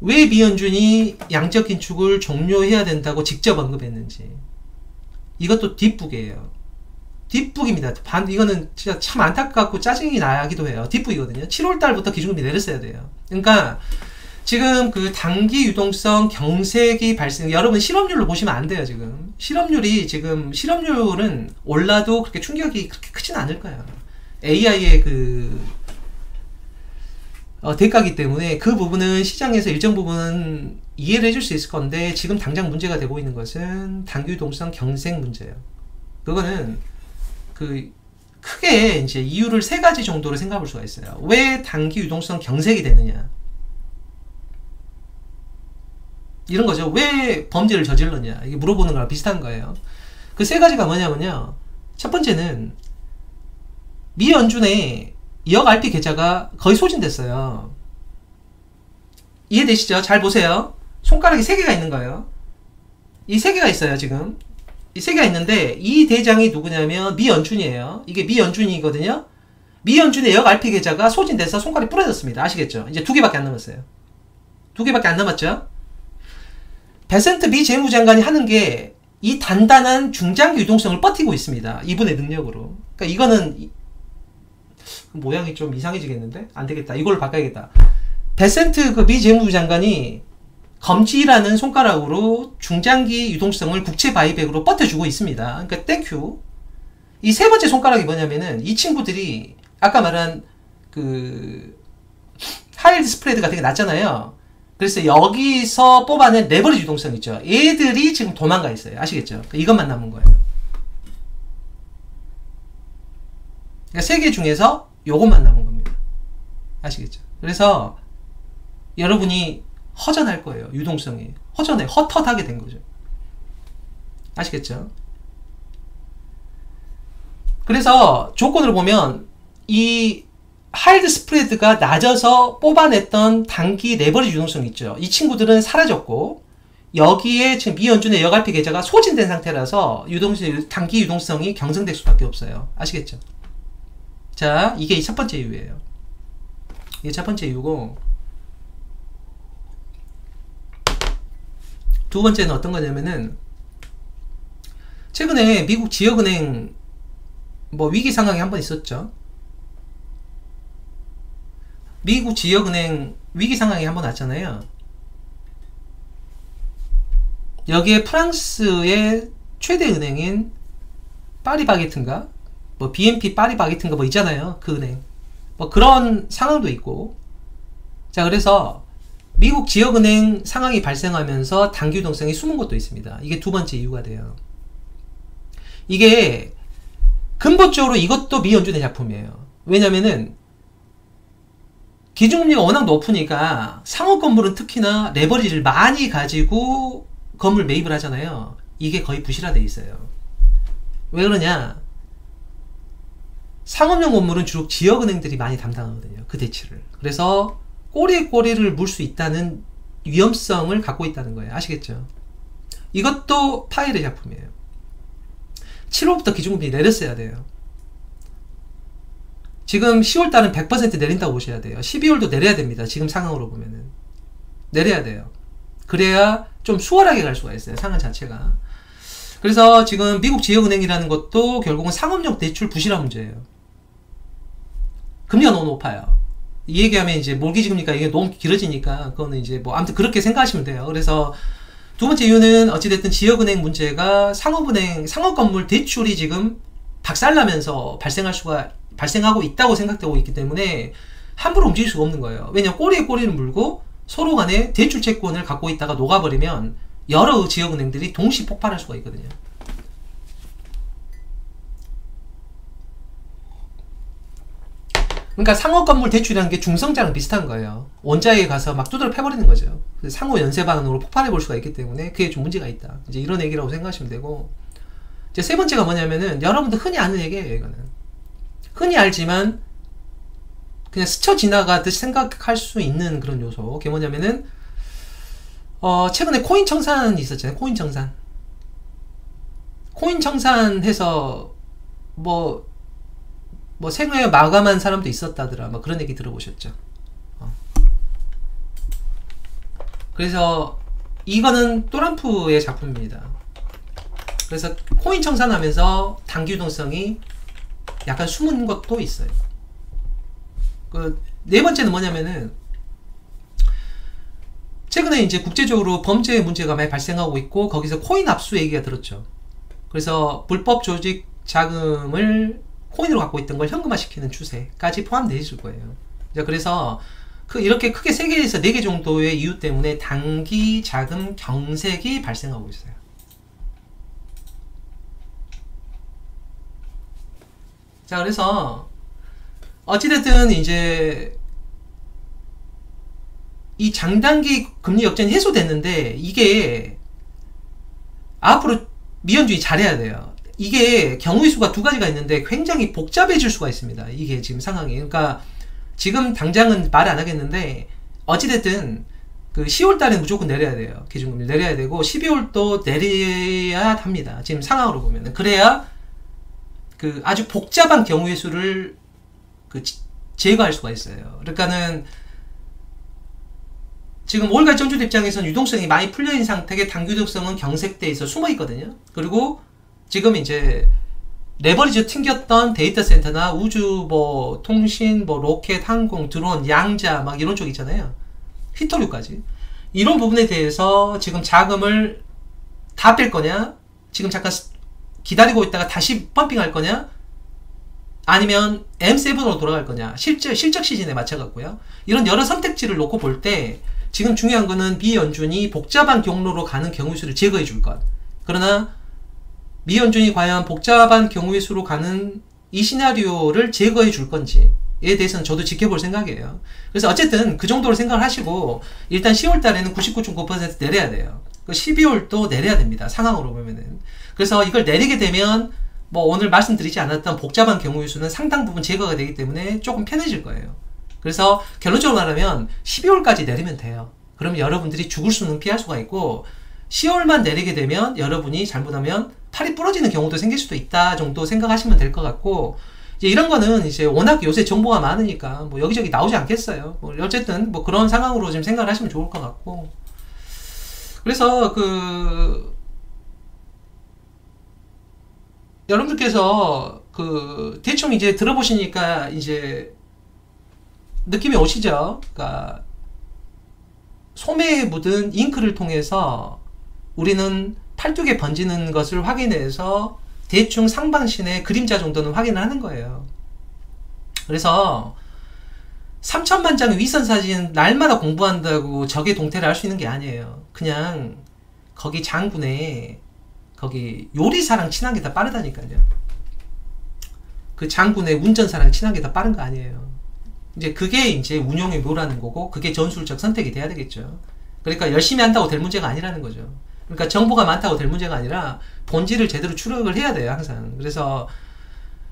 왜 미연준이 양적 긴축을 종료해야 된다고 직접 언급했는지. 이것도 뒷북이에요. 뒷북입니다. 이거는 진짜 참 안타깝고 짜증이 나기도 해요. 뒷북이거든요. 7월달부터 기준금리 내렸어야 돼요. 그러니까 지금 그 단기 유동성 경색이 발생, 여러분 실업률로 보시면 안 돼요. 지금 실업률은 올라도 그렇게 충격이 그렇게 크진 않을 거예요. AI의 그 대가기 때문에 그 부분은 시장에서 일정 부분 이해를 해줄 수 있을 건데, 지금 당장 문제가 되고 있는 것은 단기 유동성 경색 문제예요. 그거는 그 크게 이제 이유를 세 가지 정도로 생각해 볼 수가 있어요. 왜 단기 유동성 경색이 되느냐, 이런 거죠. 왜 범죄를 저질렀냐, 이게 물어보는 거랑 비슷한 거예요. 그 세 가지가 뭐냐면요, 첫 번째는 미연준의 역 RP 계좌가 거의 소진됐어요. 이해되시죠? 잘 보세요. 손가락이 3개가 있는 거예요. 이 3개가 있어요. 지금 이 3개가 있는데, 이 대장이 누구냐면 미연준이에요. 이게 미연준이거든요. 미연준의 역 RP 계좌가 소진돼서 손가락이 부러졌습니다. 아시겠죠? 이제 2개밖에 안 남았어요. 2개밖에 안 남았죠? 베센트 미 재무장관이 하는 게 이 단단한 중장기 유동성을 버티고 있습니다. 이분의 능력으로. 그러니까 이거는 모양이 좀 이상해지겠는데? 안 되겠다. 이걸로 바꿔야겠다. 베센트 그 미 재무장관이 검지라는 손가락으로 중장기 유동성을 국채 바이백으로 버텨주고 있습니다. 그러니까 땡큐. 이 세 번째 손가락이 뭐냐면은, 이 친구들이 아까 말한 그 하이드 스프레드가 되게 낮잖아요. 그래서 여기서 뽑아낸 레버리지 유동성 있죠. 얘들이 지금 도망가 있어요. 아시겠죠? 이것만 남은 거예요. 그러니까 3개 중에서 요것만 남은 겁니다. 아시겠죠? 그래서 여러분이 허전할 거예요. 유동성이 헛헛하게 된 거죠. 아시겠죠? 그래서 조건을 보면 이 하이드 스프레드가 낮아서 뽑아냈던 단기 레버리지 유동성 있죠. 이 친구들은 사라졌고, 여기에 지금 미연준의 역RP 계좌가 소진된 상태라서 단기 유동성이 경성될 수밖에 없어요. 아시겠죠? 자, 이게 첫 번째 이유예요. 이게 첫 번째 이유고, 두 번째는 어떤 거냐면은, 최근에 미국 지역은행 뭐 위기 상황이 한 번 있었죠. 미국 지역은행 위기 상황이 한 번 왔잖아요. 여기에 프랑스의 최대 은행인 파리바게트인가? 뭐 BNP 파리바게트인가 뭐 있잖아요. 그 은행. 뭐 그런 상황도 있고. 자, 그래서 미국 지역은행 상황이 발생하면서 단기 유동성이 숨은 것도 있습니다. 이게 두 번째 이유가 돼요. 이게 근본적으로 이것도 미연준의 작품이에요. 왜냐면은 기준금리가 워낙 높으니까 상업 건물은 특히나 레버리지를 많이 가지고 건물 매입을 하잖아요. 이게 거의 부실화되어 있어요. 왜 그러냐? 상업용 건물은 주로 지역은행들이 많이 담당하거든요. 그 대치를. 그래서 꼬리에 꼬리를 물 수 있다는 위험성을 갖고 있다는 거예요. 아시겠죠? 이것도 파일의 작품이에요. 7월부터 기준금리 내렸어야 돼요. 지금 10월달은 100% 내린다고 보셔야 돼요. 12월도 내려야 됩니다. 지금 상황으로 보면은. 내려야 돼요. 그래야 좀 수월하게 갈 수가 있어요. 상황 자체가. 그래서 지금 미국 지역은행이라는 것도 결국은 상업용 대출 부실화 문제예요. 금리가 너무 높아요. 이 얘기하면 이제 몰기지 금리가 이게 너무 길어지니까 그거는 이제 뭐 아무튼 그렇게 생각하시면 돼요. 그래서 두 번째 이유는 어찌됐든 지역은행 문제가 상업건물 대출이 지금 박살나면서 발생하고 있다고 생각되고 있기 때문에 함부로 움직일 수가 없는 거예요. 왜냐면 꼬리에 꼬리를 물고 서로 간에 대출 채권을 갖고 있다가 녹아버리면 여러 지역은행들이 동시 폭발할 수가 있거든요. 그러니까 상업건물 대출이라는 게 중성자랑 비슷한 거예요. 원자에 가서 막 두드려 패버리는 거죠. 상호 연쇄 반응으로 폭발해 볼 수가 있기 때문에 그게 좀 문제가 있다. 이제 이런 얘기라고 생각하시면 되고, 이제 세 번째가 뭐냐면은 여러분들 흔히 아는 얘기예요. 이거는 흔히 알지만 그냥 스쳐 지나가듯 생각할 수 있는 그런 요소. 그게 뭐냐면은 최근에 코인 청산이 있었잖아요. 코인 청산해서 뭐 생애 마감한 사람도 있었다더라. 뭐 그런 얘기 들어보셨죠? 그래서 이거는 또람프의 작품입니다. 그래서 코인 청산하면서 단기 유동성이 약간 숨은 것도 있어요. 그 네 번째는 뭐냐면은 최근에 이제 국제적으로 범죄 문제가 많이 발생하고 있고 거기서 코인 압수 얘기가 들었죠. 그래서 불법 조직 자금을 코인으로 갖고 있던 걸 현금화시키는 추세까지 포함되어 있을 거예요. 그래서 이렇게 크게 3개에서 4개 정도의 이유 때문에 단기 자금 경색이 발생하고 있어요. 자, 그래서 어찌됐든 이제 이 장단기 금리 역전이 해소됐는데 이게 앞으로 미연준이 잘해야 돼요. 이게 경우의 수가 두 가지가 있는데 굉장히 복잡해질 수가 있습니다. 이게 지금 상황이. 그러니까 지금 당장은 말 안 하겠는데 어찌됐든 그 10월 달에 무조건 내려야 돼요. 기준금리 내려야 되고 12월도 내려야 합니다. 지금 상황으로 보면은. 그래야 그 아주 복잡한 경우의 수를 제거할 수가 있어요. 그러니까는 지금 올가 전주들 입장에서는 유동성이 많이 풀려있는 상태에 단기 유동성은 경색대에 있어 숨어 있거든요. 그리고 지금 이제 레버리지 튕겼던 데이터 센터나 우주 뭐 통신 뭐 로켓 항공 드론 양자 막 이런 쪽 있잖아요. 히토류까지 이런 부분에 대해서 지금 자금을 다 뺄 거냐, 지금 잠깐 기다리고 있다가 다시 펌핑할 거냐, 아니면 M7으로 돌아갈 거냐, 실적 시즌에 맞춰갖고요. 이런 여러 선택지를 놓고 볼 때 지금 중요한 거는 미연준이 복잡한 경로로 가는 경우의 수를 제거해 줄 것. 그러나 미연준이 과연 복잡한 경우의 수로 가는 이 시나리오를 제거해 줄 건지에 대해서는 저도 지켜볼 생각이에요. 그래서 어쨌든 그 정도로 생각을 하시고 일단 10월 달에는 99.9% 내려야 돼요. 12월도 내려야 됩니다. 상황으로 보면은. 그래서 이걸 내리게 되면 뭐 오늘 말씀드리지 않았던 복잡한 경우의 수는 상당 부분 제거가 되기 때문에 조금 편해질 거예요. 그래서 결론적으로 말하면 12월까지 내리면 돼요. 그러면 여러분들이 죽을 수는 피할 수가 있고 10월만 내리게 되면 여러분이 잘못하면 팔이 부러지는 경우도 생길 수도 있다 정도 생각하시면 될 것 같고, 이제 이런 거는 이제 워낙 요새 정보가 많으니까 뭐 여기저기 나오지 않겠어요. 뭐 어쨌든 뭐 그런 상황으로 좀 생각을 하시면 좋을 것 같고, 그래서 여러분들께서 대충 이제 들어보시니까 이제 느낌이 오시죠? 그러니까 소매에 묻은 잉크를 통해서 우리는 팔뚝에 번지는 것을 확인해서 대충 상반신의 그림자 정도는 확인을 하는 거예요. 그래서 3천만 장의 윗선 사진 날마다 공부한다고 적의 동태를 할 수 있는 게 아니에요. 그냥 거기 장군에 거기 요리사랑 친한 게 더 빠르다니까요. 그 장군의 운전사랑 친한 게 더 빠른 거 아니에요. 이제 그게 이제 운용의 묘라는 거고, 그게 전술적 선택이 돼야 되겠죠. 그러니까 열심히 한다고 될 문제가 아니라는 거죠. 그러니까 정보가 많다고 될 문제가 아니라 본질을 제대로 추력을 해야 돼요, 항상. 그래서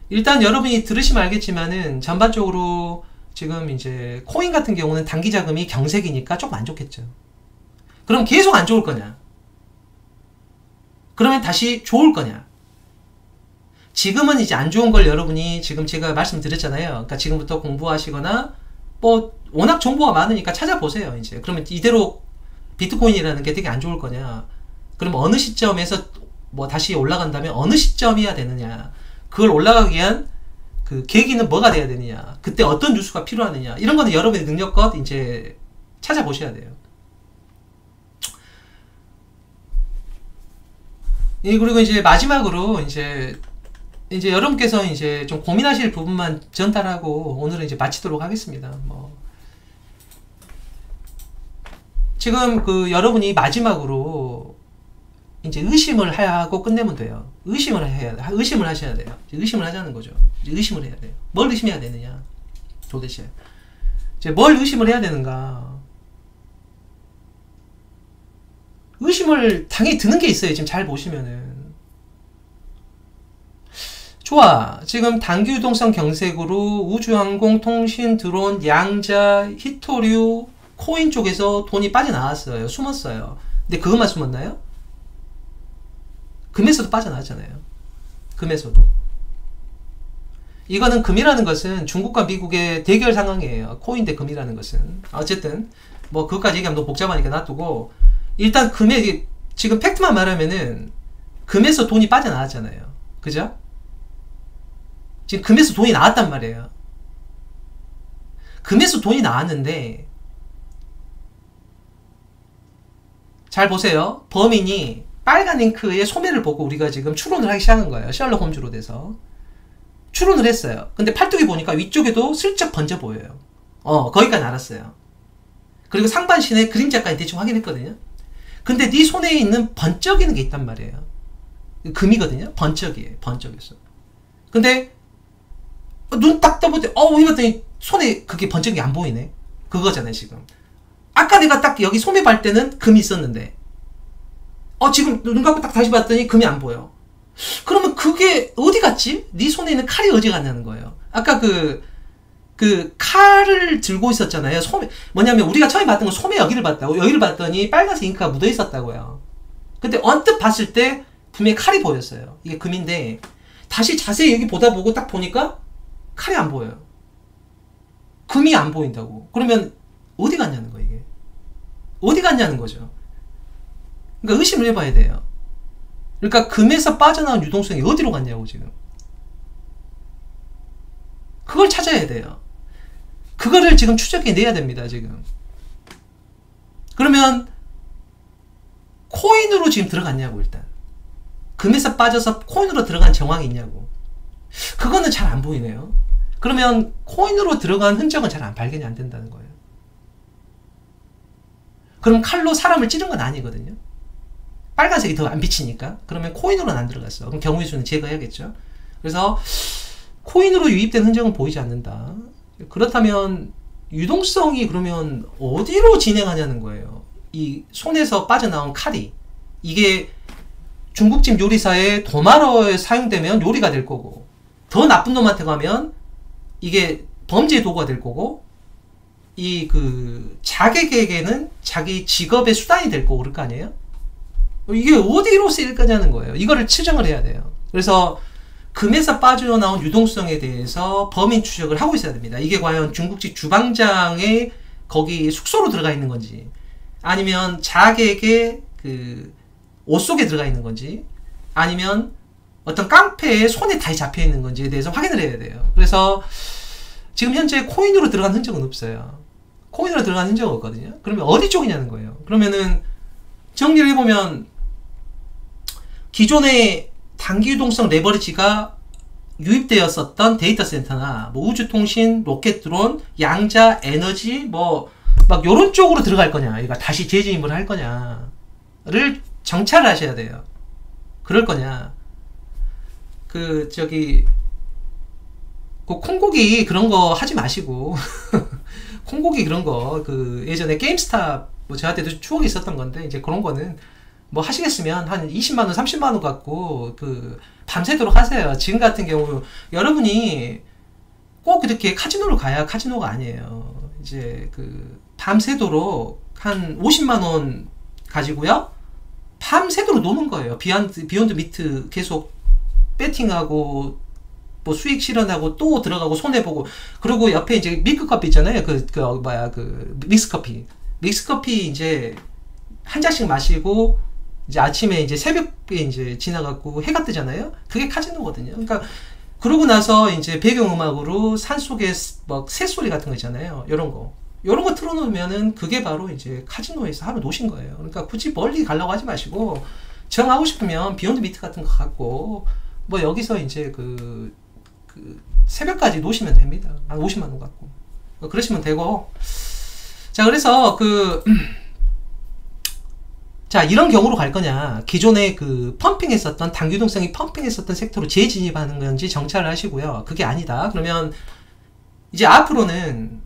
일단 여러분이 들으시면 알겠지만은 전반적으로 지금 이제 코인 같은 경우는 단기 자금이 경색이니까 조금 안 좋겠죠. 그럼 계속 안 좋을 거냐? 그러면 다시 좋을 거냐? 지금은 이제 안 좋은 걸 여러분이 지금 제가 말씀드렸잖아요. 그러니까 지금부터 공부하시거나 뭐 워낙 정보가 많으니까 찾아보세요. 이제 그러면 이대로 비트코인이라는 게 되게 안 좋을 거냐? 그럼 어느 시점에서 뭐 다시 올라간다면 어느 시점이어야 되느냐? 그걸 올라가기 위한 그 계기는 뭐가 돼야 되느냐? 그때 어떤 뉴스가 필요하느냐? 이런 거는 여러분의 능력껏 이제 찾아보셔야 돼요. 그리고 이제 마지막으로 이제 여러분께서 이제 좀 고민하실 부분만 전달하고 오늘은 이제 마치도록 하겠습니다. 뭐 지금 여러분이 마지막으로 이제 의심을 하고 끝내면 돼요. 의심을 하셔야 돼요. 의심을 하자는 거죠. 의심을 해야 돼요. 뭘 의심해야 되느냐? 도대체 이제 뭘 의심을 해야 되는가? 의심을 당연히 드는 게 있어요. 지금 잘 보시면은. 좋아. 지금 당기유동성 경색으로 우주항공, 통신, 드론, 양자, 히토류, 코인 쪽에서 돈이 빠져나왔어요. 숨었어요. 근데 그것만 숨었나요? 금에서도 빠져나왔잖아요. 금에서도. 이거는 금이라는 것은 중국과 미국의 대결 상황이에요. 코인 대 금이라는 것은. 어쨌든 뭐 그것까지 얘기하면 너무 복잡하니까 놔두고, 일단 금에 지금 팩트만 말하면은 금에서 돈이 빠져나왔잖아요. 그죠? 지금 금에서 돈이 나왔단 말이에요. 금에서 돈이 나왔는데 잘 보세요. 범인이 빨간 잉크의 소매를 보고 우리가 지금 추론을 하기 시작한 거예요. 셜록 홈즈로 돼서 추론을 했어요. 근데 팔뚝에 보니까 위쪽에도 슬쩍 번져 보여요. 거기까지 알았어요. 그리고 상반신의 그림자까지 대충 확인했거든요. 근데 네 손에 있는 번쩍이는 게 있단 말이에요. 금이거든요. 번쩍이에요. 번쩍이었어. 근데 눈 딱 떠보더니 봤더니 손에 그게 번쩍이 안 보이네. 그거잖아요. 지금 아까 내가 딱 여기 소매 발 때는 금이 있었는데 지금 눈 감고 딱 다시 봤더니 금이 안 보여. 그러면 그게 어디 갔지? 네 손에 있는 칼이 어디 갔냐는 거예요. 아까 그 칼을 들고 있었잖아요. 소매, 뭐냐면 우리가 처음에 봤던 건 소매 여기를 봤다고. 여기를 봤더니 빨간색 잉크가 묻어 있었다고요. 근데 언뜻 봤을 때 분명히 칼이 보였어요. 이게 금인데 다시 자세히 여기 보고 딱 보니까 칼이 안 보여요. 금이 안 보인다고. 그러면 어디 갔냐는 거예요. 이게 어디 갔냐는 거죠. 그러니까 의심을 해봐야 돼요. 그러니까 금에서 빠져나온 유동성이 어디로 갔냐고. 지금 그걸 찾아야 돼요. 그거를 지금 추적해내야 됩니다. 지금 그러면 코인으로 지금 들어갔냐고. 일단 금에서 빠져서 코인으로 들어간 정황이 있냐고. 그거는 잘 안 보이네요. 그러면 코인으로 들어간 흔적은 잘 발견이 안 된다는 거예요. 그럼 칼로 사람을 찌른 건 아니거든요. 빨간색이 더 안 비치니까. 그러면 코인으로는 안 들어갔어. 그럼 경우의 수는 제거해야겠죠. 그래서 코인으로 유입된 흔적은 보이지 않는다. 그렇다면 유동성이 그러면 어디로 진행하냐는 거예요. 이 손에서 빠져나온 칼이, 이게 중국집 요리사에 도마로 사용되면 요리가 될 거고, 더 나쁜 놈한테 가면 이게 범죄 도구가 될 거고, 이 그 자객에게는 자기 직업의 수단이 될 거고 그럴 거 아니에요? 이게 어디로 쓰일 거냐는 거예요. 이거를 추정을 해야 돼요. 그래서 금에서 빠져나온 유동성에 대해서 범인 추적을 하고 있어야 됩니다. 이게 과연 중국집 주방장의 거기 숙소로 들어가 있는 건지, 아니면 자객의 그 옷 속에 들어가 있는 건지, 아니면 어떤 깡패의 손에 다시 잡혀 있는 건지에 대해서 확인을 해야 돼요. 그래서 지금 현재 코인으로 들어간 흔적은 없어요. 코인으로 들어간 흔적은 없거든요. 그러면 어디 쪽이냐는 거예요. 그러면은 정리를 해보면 기존의 단기 유동성 레버리지가 유입되었었던 데이터 센터나 뭐 우주통신, 로켓 드론, 양자, 에너지 뭐 막 요런 쪽으로 들어갈 거냐, 그러니까 다시 재진입을 할 거냐를 정찰을 하셔야 돼요. 그럴 거냐. 그 저기 그 콩고기 그런 거 하지 마시고 콩고기 그런 거 그 예전에 게임스타 뭐 저한테도 추억이 있었던 건데, 이제 그런 거는 뭐 하시겠으면 한 20만원 30만원 갖고 그 밤새도록 하세요. 지금 같은 경우 여러분이 꼭 그렇게 카지노를 가야 카지노가 아니에요. 이제 그 밤새도록 한 50만원 가지고요 밤새도록 노는 거예요. 비욘드 미트 계속 배팅하고 뭐 수익 실현하고 또 들어가고 손해보고, 그리고 옆에 이제 밀크커피 있잖아요. 그 믹스커피 이제 한 잔씩 마시고 이제 아침에 이제 새벽에 이제 지나갖고 해가 뜨잖아요. 그게 카지노거든요. 그러니까 그러고 나서 이제 배경음악으로 산속에 막 새소리 같은 거 있잖아요. 요런 거 틀어놓으면은 그게 바로 이제 카지노에서 하루 노신 거예요. 그러니까 굳이 멀리 가려고 하지 마시고, 정하고 싶으면 비욘드 미트 같은 거 갖고 뭐 여기서 이제 그 새벽까지 노시면 됩니다. 한 50만원 갖고 그러시면 되고. 자, 그래서 자, 이런 경우로 갈 거냐, 기존에 그 펌핑했었던 단기유동성이 펌핑했었던 섹터로 재진입하는 건지 정찰을 하시고요. 그게 아니다 그러면 이제 앞으로는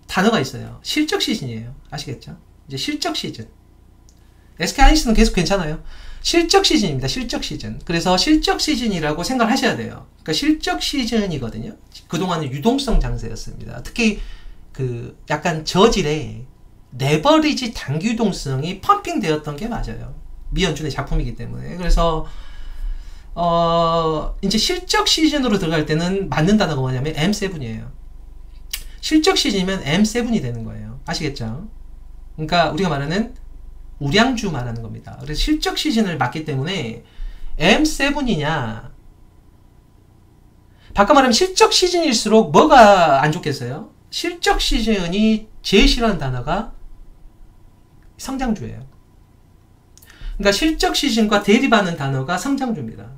단어가 있어요. 실적 시즌이에요. 아시겠죠? 이제 실적 시즌. SK하이닉스는 계속 괜찮아요. 실적 시즌입니다. 실적 시즌. 그래서 실적 시즌이라고 생각을 하셔야 돼요. 그러니까 실적 시즌이거든요. 그동안은 유동성 장세였습니다. 특히 그 약간 저질의 레버리지 단기 유동성이 펌핑 되었던 게 맞아요. 미연준의 작품이기 때문에. 그래서 이제 실적 시즌으로 들어갈 때는 맞는 단어가 뭐냐면 M7이에요. 실적 시즌이면 M7이 되는 거예요. 아시겠죠? 그러니까 우리가 말하는 우량주 말하는 겁니다. 그래서 실적 시즌을 맞기 때문에 M7이냐, 바꿔 말하면 실적 시즌일수록 뭐가 안 좋겠어요? 실적 시즌이 제일 싫어하는 단어가 성장주예요. 그러니까 실적 시즌과 대립하는 단어가 성장주입니다.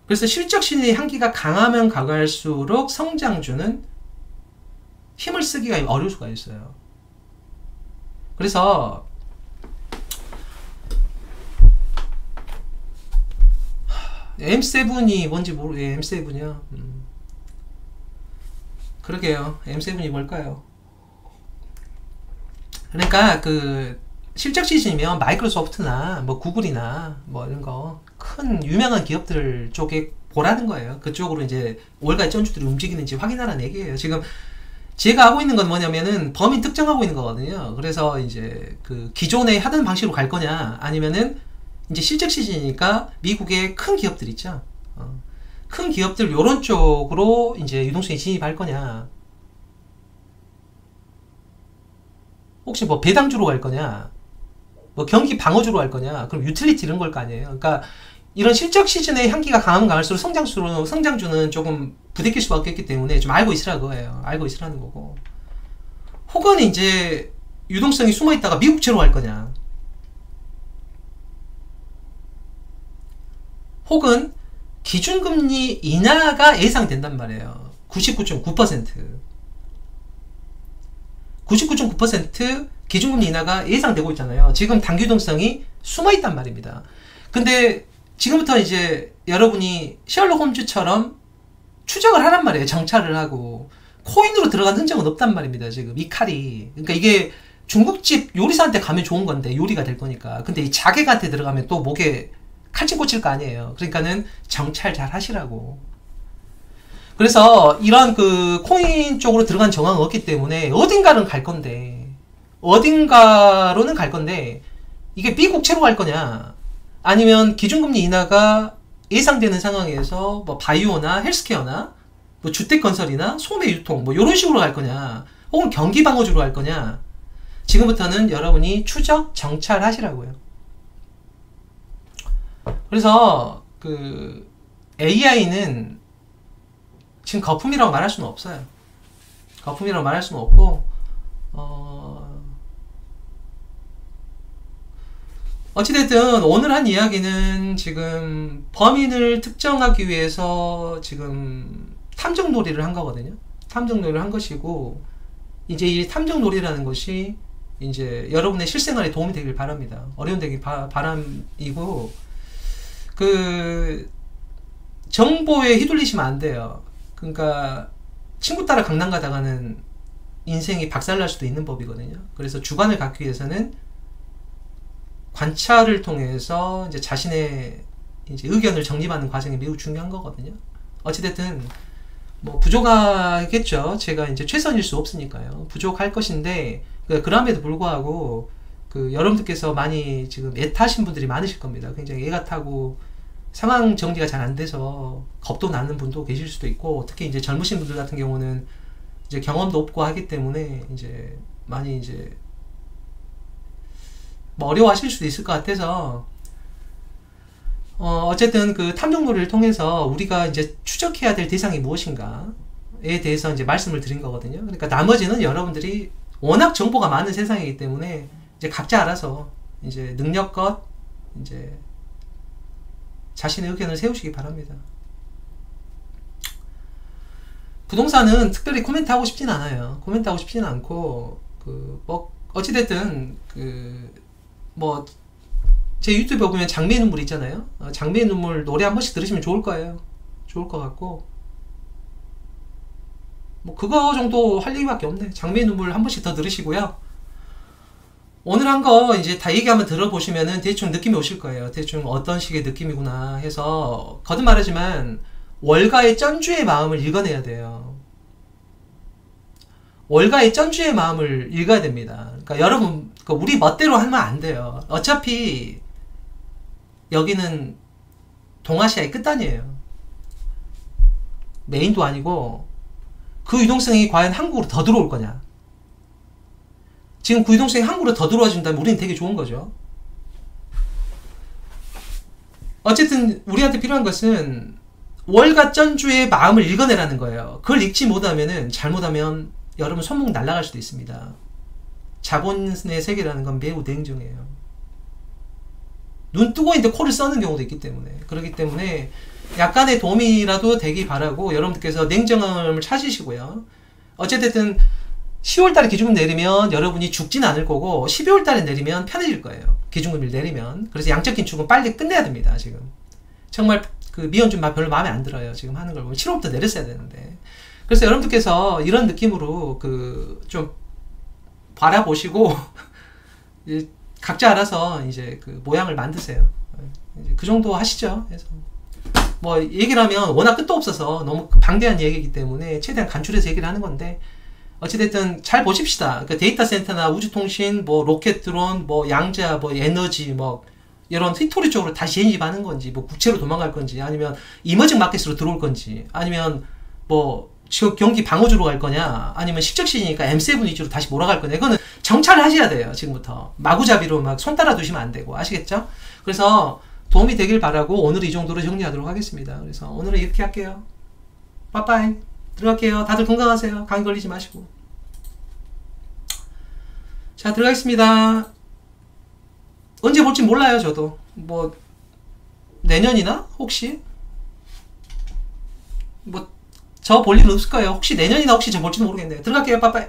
그래서 실적 시즌의 향기가 강하면 강할수록 성장주는 힘을 쓰기가 어려울 수가 있어요. 그래서 M7이 뭔지 M7이요? 그러게요. M7이 뭘까요? 그러니까 그 실적 시즌이면 마이크로소프트나 뭐 구글이나 뭐 이런 거 큰 유명한 기업들 쪽에 보라는 거예요. 그쪽으로 이제 월가의 전주들이 움직이는지 확인하라는 얘기예요. 지금 제가 하고 있는 건 뭐냐면은 범인 특정하고 있는 거거든요. 그래서 이제 그 기존에 하던 방식으로 갈 거냐, 아니면은 이제 실적 시즌이니까 미국의 큰 기업들 있죠. 큰 기업들 요런 쪽으로 이제 유동성에 진입할 거냐, 혹시 뭐 배당주로 갈 거냐, 뭐 경기 방어주로 갈 거냐, 그럼 유틸리티 이런 걸 거 아니에요. 그러니까 이런 실적 시즌의 향기가 강하면 강할수록 성장주는 조금 부대낄 수밖에 없기 때문에 좀 알고 있으라 그거예요. 알고 있으라는 거고. 혹은 이제 유동성이 숨어 있다가 미국채로 갈 거냐, 혹은 기준금리 인하가 예상된단 말이에요. 99.9% 99.9% 기준금리 인하가 예상되고 있잖아요. 지금 단기유동성이 숨어있단 말입니다. 근데 지금부터 이제 여러분이 셜록 홈즈처럼 추적을 하란 말이에요. 정찰을 하고. 코인으로 들어간 흔적은 없단 말입니다. 지금 이 칼이. 그러니까 이게 중국집 요리사한테 가면 좋은 건데, 요리가 될 거니까. 근데 이 자객한테 들어가면 또 목에 칼집 꽂힐 거 아니에요. 그러니까는 정찰 잘 하시라고. 그래서 이런 그 코인 쪽으로 들어간 정황은 없기 때문에 어딘가는 갈 건데, 어딘가로는 갈 건데, 이게 미국채로 갈 거냐, 아니면 기준금리 인하가 예상되는 상황에서 뭐 바이오나 헬스케어나 뭐 주택건설이나 소매 유통 뭐 이런 식으로 갈 거냐, 혹은 경기방어주로 갈 거냐, 지금부터는 여러분이 추적 정찰하시라고요. 그래서 그 AI는 지금 거품이라고 말할 수는 없어요. 거품이라고 말할 수는 없고, 어찌됐든 오늘 한 이야기는 지금 범인을 특정하기 위해서 지금 탐정놀이를 한 거거든요. 탐정놀이를 한 것이고, 이제 이 탐정놀이라는 것이 이제 여러분의 실생활에 도움이 되길 바랍니다. 어려운 되길 바람이고, 그 정보에 휘둘리시면 안 돼요. 그러니까 친구 따라 강남 가다가는 인생이 박살날 수도 있는 법이거든요. 그래서 주관을 갖기 위해서는 관찰을 통해서 이제 자신의 이제 의견을 정립하는 과정이 매우 중요한 거거든요. 어찌됐든 뭐 부족하겠죠. 제가 이제 최선일 수 없으니까요. 부족할 것인데, 그럼에도 불구하고 그 여러분들께서 많이 지금 애타신 분들이 많으실 겁니다. 굉장히 애가 타고 상황 정리가 잘 안 돼서 겁도 나는 분도 계실 수도 있고, 특히 이제 젊으신 분들 같은 경우는 이제 경험도 없고 하기 때문에 이제 많이 이제 뭐 어려워하실 수도 있을 것 같아서, 어쨌든 그 탐정놀이를 통해서 우리가 이제 추적해야 될 대상이 무엇인가에 대해서 이제 말씀을 드린 거거든요. 그러니까 나머지는 여러분들이 워낙 정보가 많은 세상이기 때문에 이제 각자 알아서 이제 능력껏 이제 자신의 의견을 세우시기 바랍니다. 부동산은 특별히 코멘트 하고 싶진 않아요. 코멘트 하고 싶진 않고, 뭐 어찌됐든 뭐 제 유튜브에 보면 장미의 눈물 있잖아요. 장미의 눈물 노래 한 번씩 들으시면 좋을 거예요. 좋을 것 같고, 뭐 그거 정도 할 얘기밖에 없네. 장미의 눈물 한 번씩 더 들으시고요. 오늘 한 거 이제 다 얘기 한번 들어보시면은 대충 느낌이 오실 거예요. 대충 어떤 식의 느낌이구나 해서, 거듭 말하지만 월가의 쩐주의 마음을 읽어내야 돼요. 월가의 쩐주의 마음을 읽어야 됩니다. 그러니까 여러분, 우리 멋대로 하면 안 돼요. 어차피 여기는 동아시아의 끝단이에요. 메인도 아니고, 그 유동성이 과연 한국으로 더 들어올 거냐. 지금 그 유동성이 한국으로 더 들어와 준다면 우리는 되게 좋은 거죠. 어쨌든 우리한테 필요한 것은 월가 쩐주의 마음을 읽어내라는 거예요. 그걸 읽지 못하면은, 잘못하면 여러분 손목 날아갈 수도 있습니다. 자본의 세계라는 건 매우 냉정해요. 눈 뜨고 있는데 코를 써는 경우도 있기 때문에, 그렇기 때문에 약간의 도움이라도 되기 바라고, 여러분들께서 냉정함을 찾으시고요. 어쨌든 10월달에 기준금 내리면 여러분이 죽진 않을 거고, 12월달에 내리면 편해질 거예요. 기준금을 내리면. 그래서 양적 긴축은 빨리 끝내야 됩니다. 지금 정말 그 미연준 별로 마음에 안 들어요. 지금 하는 걸 보면 7월부터 내렸어야 되는데. 그래서 여러분들께서 이런 느낌으로 좀 바라보시고 각자 알아서 이제 그 모양을 만드세요. 이제 그 정도 하시죠. 그래서 뭐 얘기를 하면 워낙 끝도 없어서 너무 방대한 얘기이기 때문에 최대한 간추려서 얘기를 하는 건데, 어찌됐든 잘 보십시다. 그러니까 데이터 센터나 우주통신, 뭐 로켓 드론, 뭐 양자, 뭐 에너지, 뭐 이런 휘토리 쪽으로 다시 진입하는 건지, 뭐 국채로 도망갈 건지, 아니면 이머징 마켓으로 들어올 건지, 아니면 뭐 경기 방어주로 갈 거냐, 아니면 십적신이니까 M7 위주로 다시 몰아갈 거냐, 이거는 정찰을 하셔야 돼요. 지금부터 마구잡이로 막 손 따라 두시면 안 되고, 아시겠죠? 그래서 도움이 되길 바라고 오늘 이 정도로 정리하도록 하겠습니다. 그래서 오늘은 이렇게 할게요. 빠빠이. 들어갈게요. 다들 건강하세요. 감기 걸리지 마시고. 자, 들어가겠습니다. 언제 볼지 몰라요. 저도 뭐 내년이나 혹시 뭐 저 볼 일은 없을 거예요. 혹시 내년이나 혹시 저 볼지도 모르겠네요. 들어갈게요. 빠빠이.